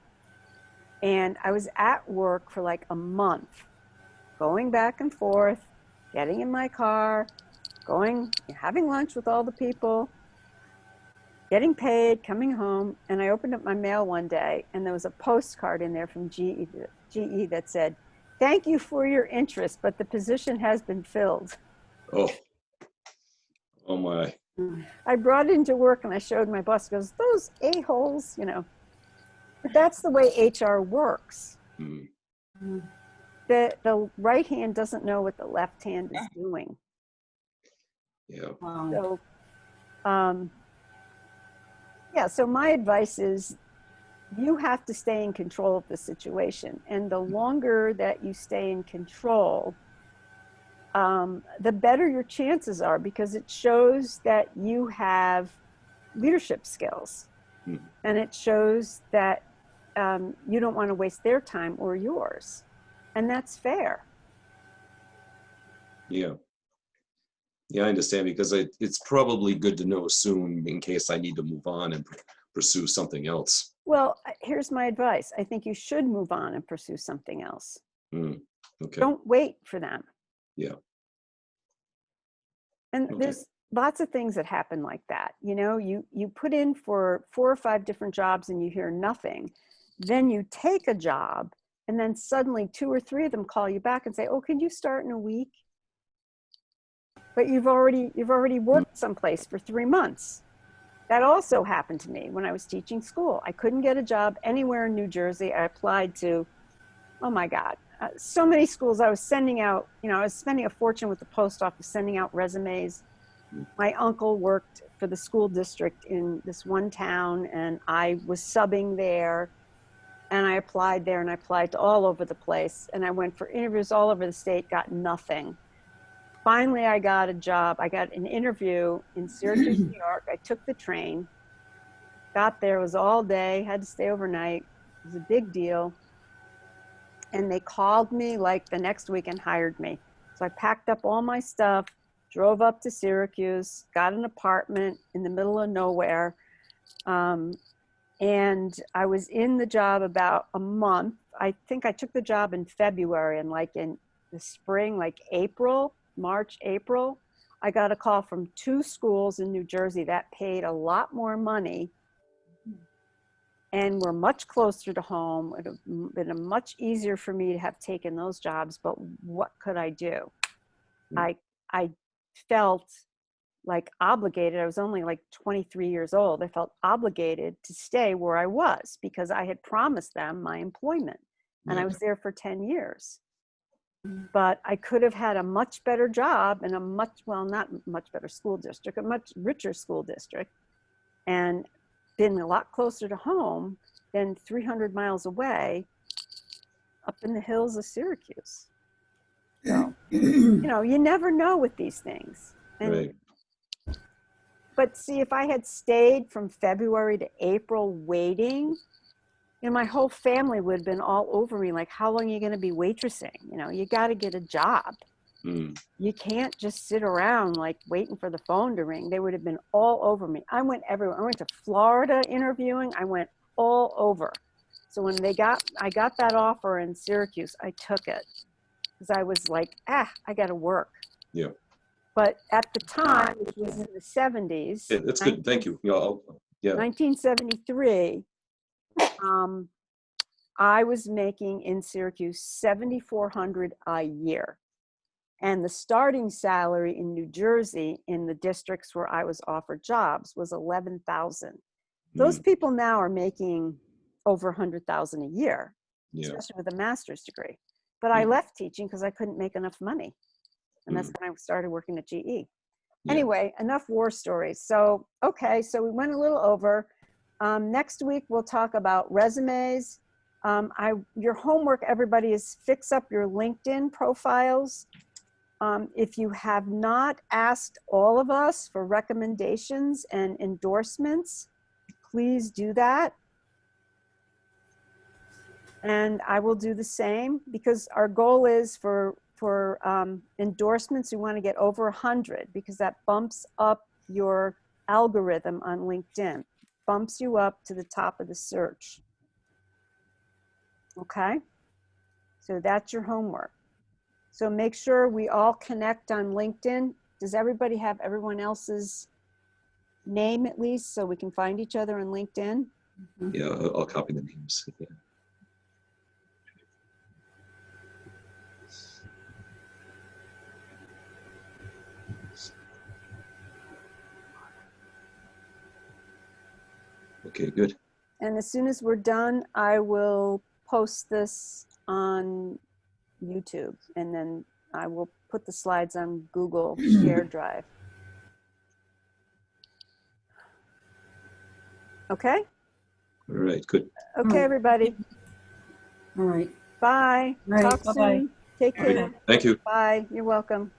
And I was at work for like a month, going back and forth, getting in my car, going, having lunch with all the people, getting paid, coming home. And I opened up my mail one day, and there was a postcard in there from GE that said, "Thank you for your interest, but the position has been filled." Oh. Oh my. I brought it into work and I showed my boss, goes, "Those a-holes, you know." But that's the way HR works. Mm. The right hand doesn't know what the left hand is doing. Yeah. Wow. So, yeah, so my advice is you have to stay in control of the situation. And the longer that you stay in control, the better your chances are, because it shows that you have leadership skills. And it shows that you don't want to waste their time or yours. And that's fair. Yeah. Yeah, I understand, because it's probably good to know soon in case I need to move on and pursue something else. Well, here's my advice. I think you should move on and pursue something else. Okay. Don't wait for them. Yeah. And Okay. there's lots of things that happen like that. You know, you put in for 4 or 5 different jobs and you hear nothing. Then you take a job, and then suddenly 2 or 3 of them call you back and say, "Oh, can you start in a week?" But you've already worked someplace for 3 months. That also happened to me when I was teaching school. I couldn't get a job anywhere in New Jersey. I applied to, oh my God, so many schools. I was sending out, you know, I was spending a fortune with the post office sending out resumes. My uncle worked for the school district in this one town, and I was subbing there. And I applied there, and I applied to all over the place. And I went for interviews all over the state, got nothing. Finally, I got a job. I got an interview in Syracuse, New York. I took the train, got there, it was all day, had to stay overnight. It was a big deal. And they called me like the next week and hired me. So I packed up all my stuff, drove up to Syracuse, got an apartment in the middle of nowhere. And I was in the job about a month. I think I took the job in February, and like in the spring, like March, April, I got a call from 2 schools in New Jersey that paid a lot more money and were much closer to home. It would have been much easier for me to have taken those jobs, but what could I do? I felt like obligated. I was only like 23 years old. I felt obligated to stay where I was because I had promised them my employment, and I was there for 10 years. But I could have had a much better job in a not much better school district, a much richer school district, and been a lot closer to home than 300 miles away up in the hills of Syracuse. So, you know, you never know with these things. And, Right. But see, if I had stayed from February to April waiting, you know, my whole family would have been all over me, like, how long are you going to be waitressing? You know, you got to get a job. You can't just sit around like waiting for the phone to ring. They would have been all over me. I went everywhere. I went to Florida interviewing. I went all over. So when I got that offer in Syracuse, I took it because I was like, I got to work. Yeah. But at the time, which was in the 70s. Yeah, that's good. Thank you. Yeah. 1973, I was making in Syracuse $7,400 a year. And the starting salary in New Jersey in the districts where I was offered jobs was $11,000. Those people now are making over 100,000 a year, Yeah. especially with a master's degree. But I Yeah. left teaching because I couldn't make enough money. And that's when I started working at GE. Yeah. Anyway, enough war stories. So, okay, so we went a little over. Next week, we'll talk about resumes. Your homework, everybody, is fix up your LinkedIn profiles. If you have not asked all of us for recommendations and endorsements, please do that. And I will do the same because our goal is for endorsements, we want to get over 100 because that bumps up your algorithm on LinkedIn, bumps you up to the top of the search. Okay, so that's your homework. So make sure we all connect on LinkedIn. Does everybody have everyone else's name at least so we can find each other on LinkedIn? Yeah, I'll copy the names. Yeah. Okay, good. And as soon as we're done, I will post this on YouTube, and then I will put the slides on Google Share Drive. Okay? All right, good. Okay, everybody. All right. Bye. Right, Talk bye-bye. soon. Take care. Thank you. Bye. You're welcome.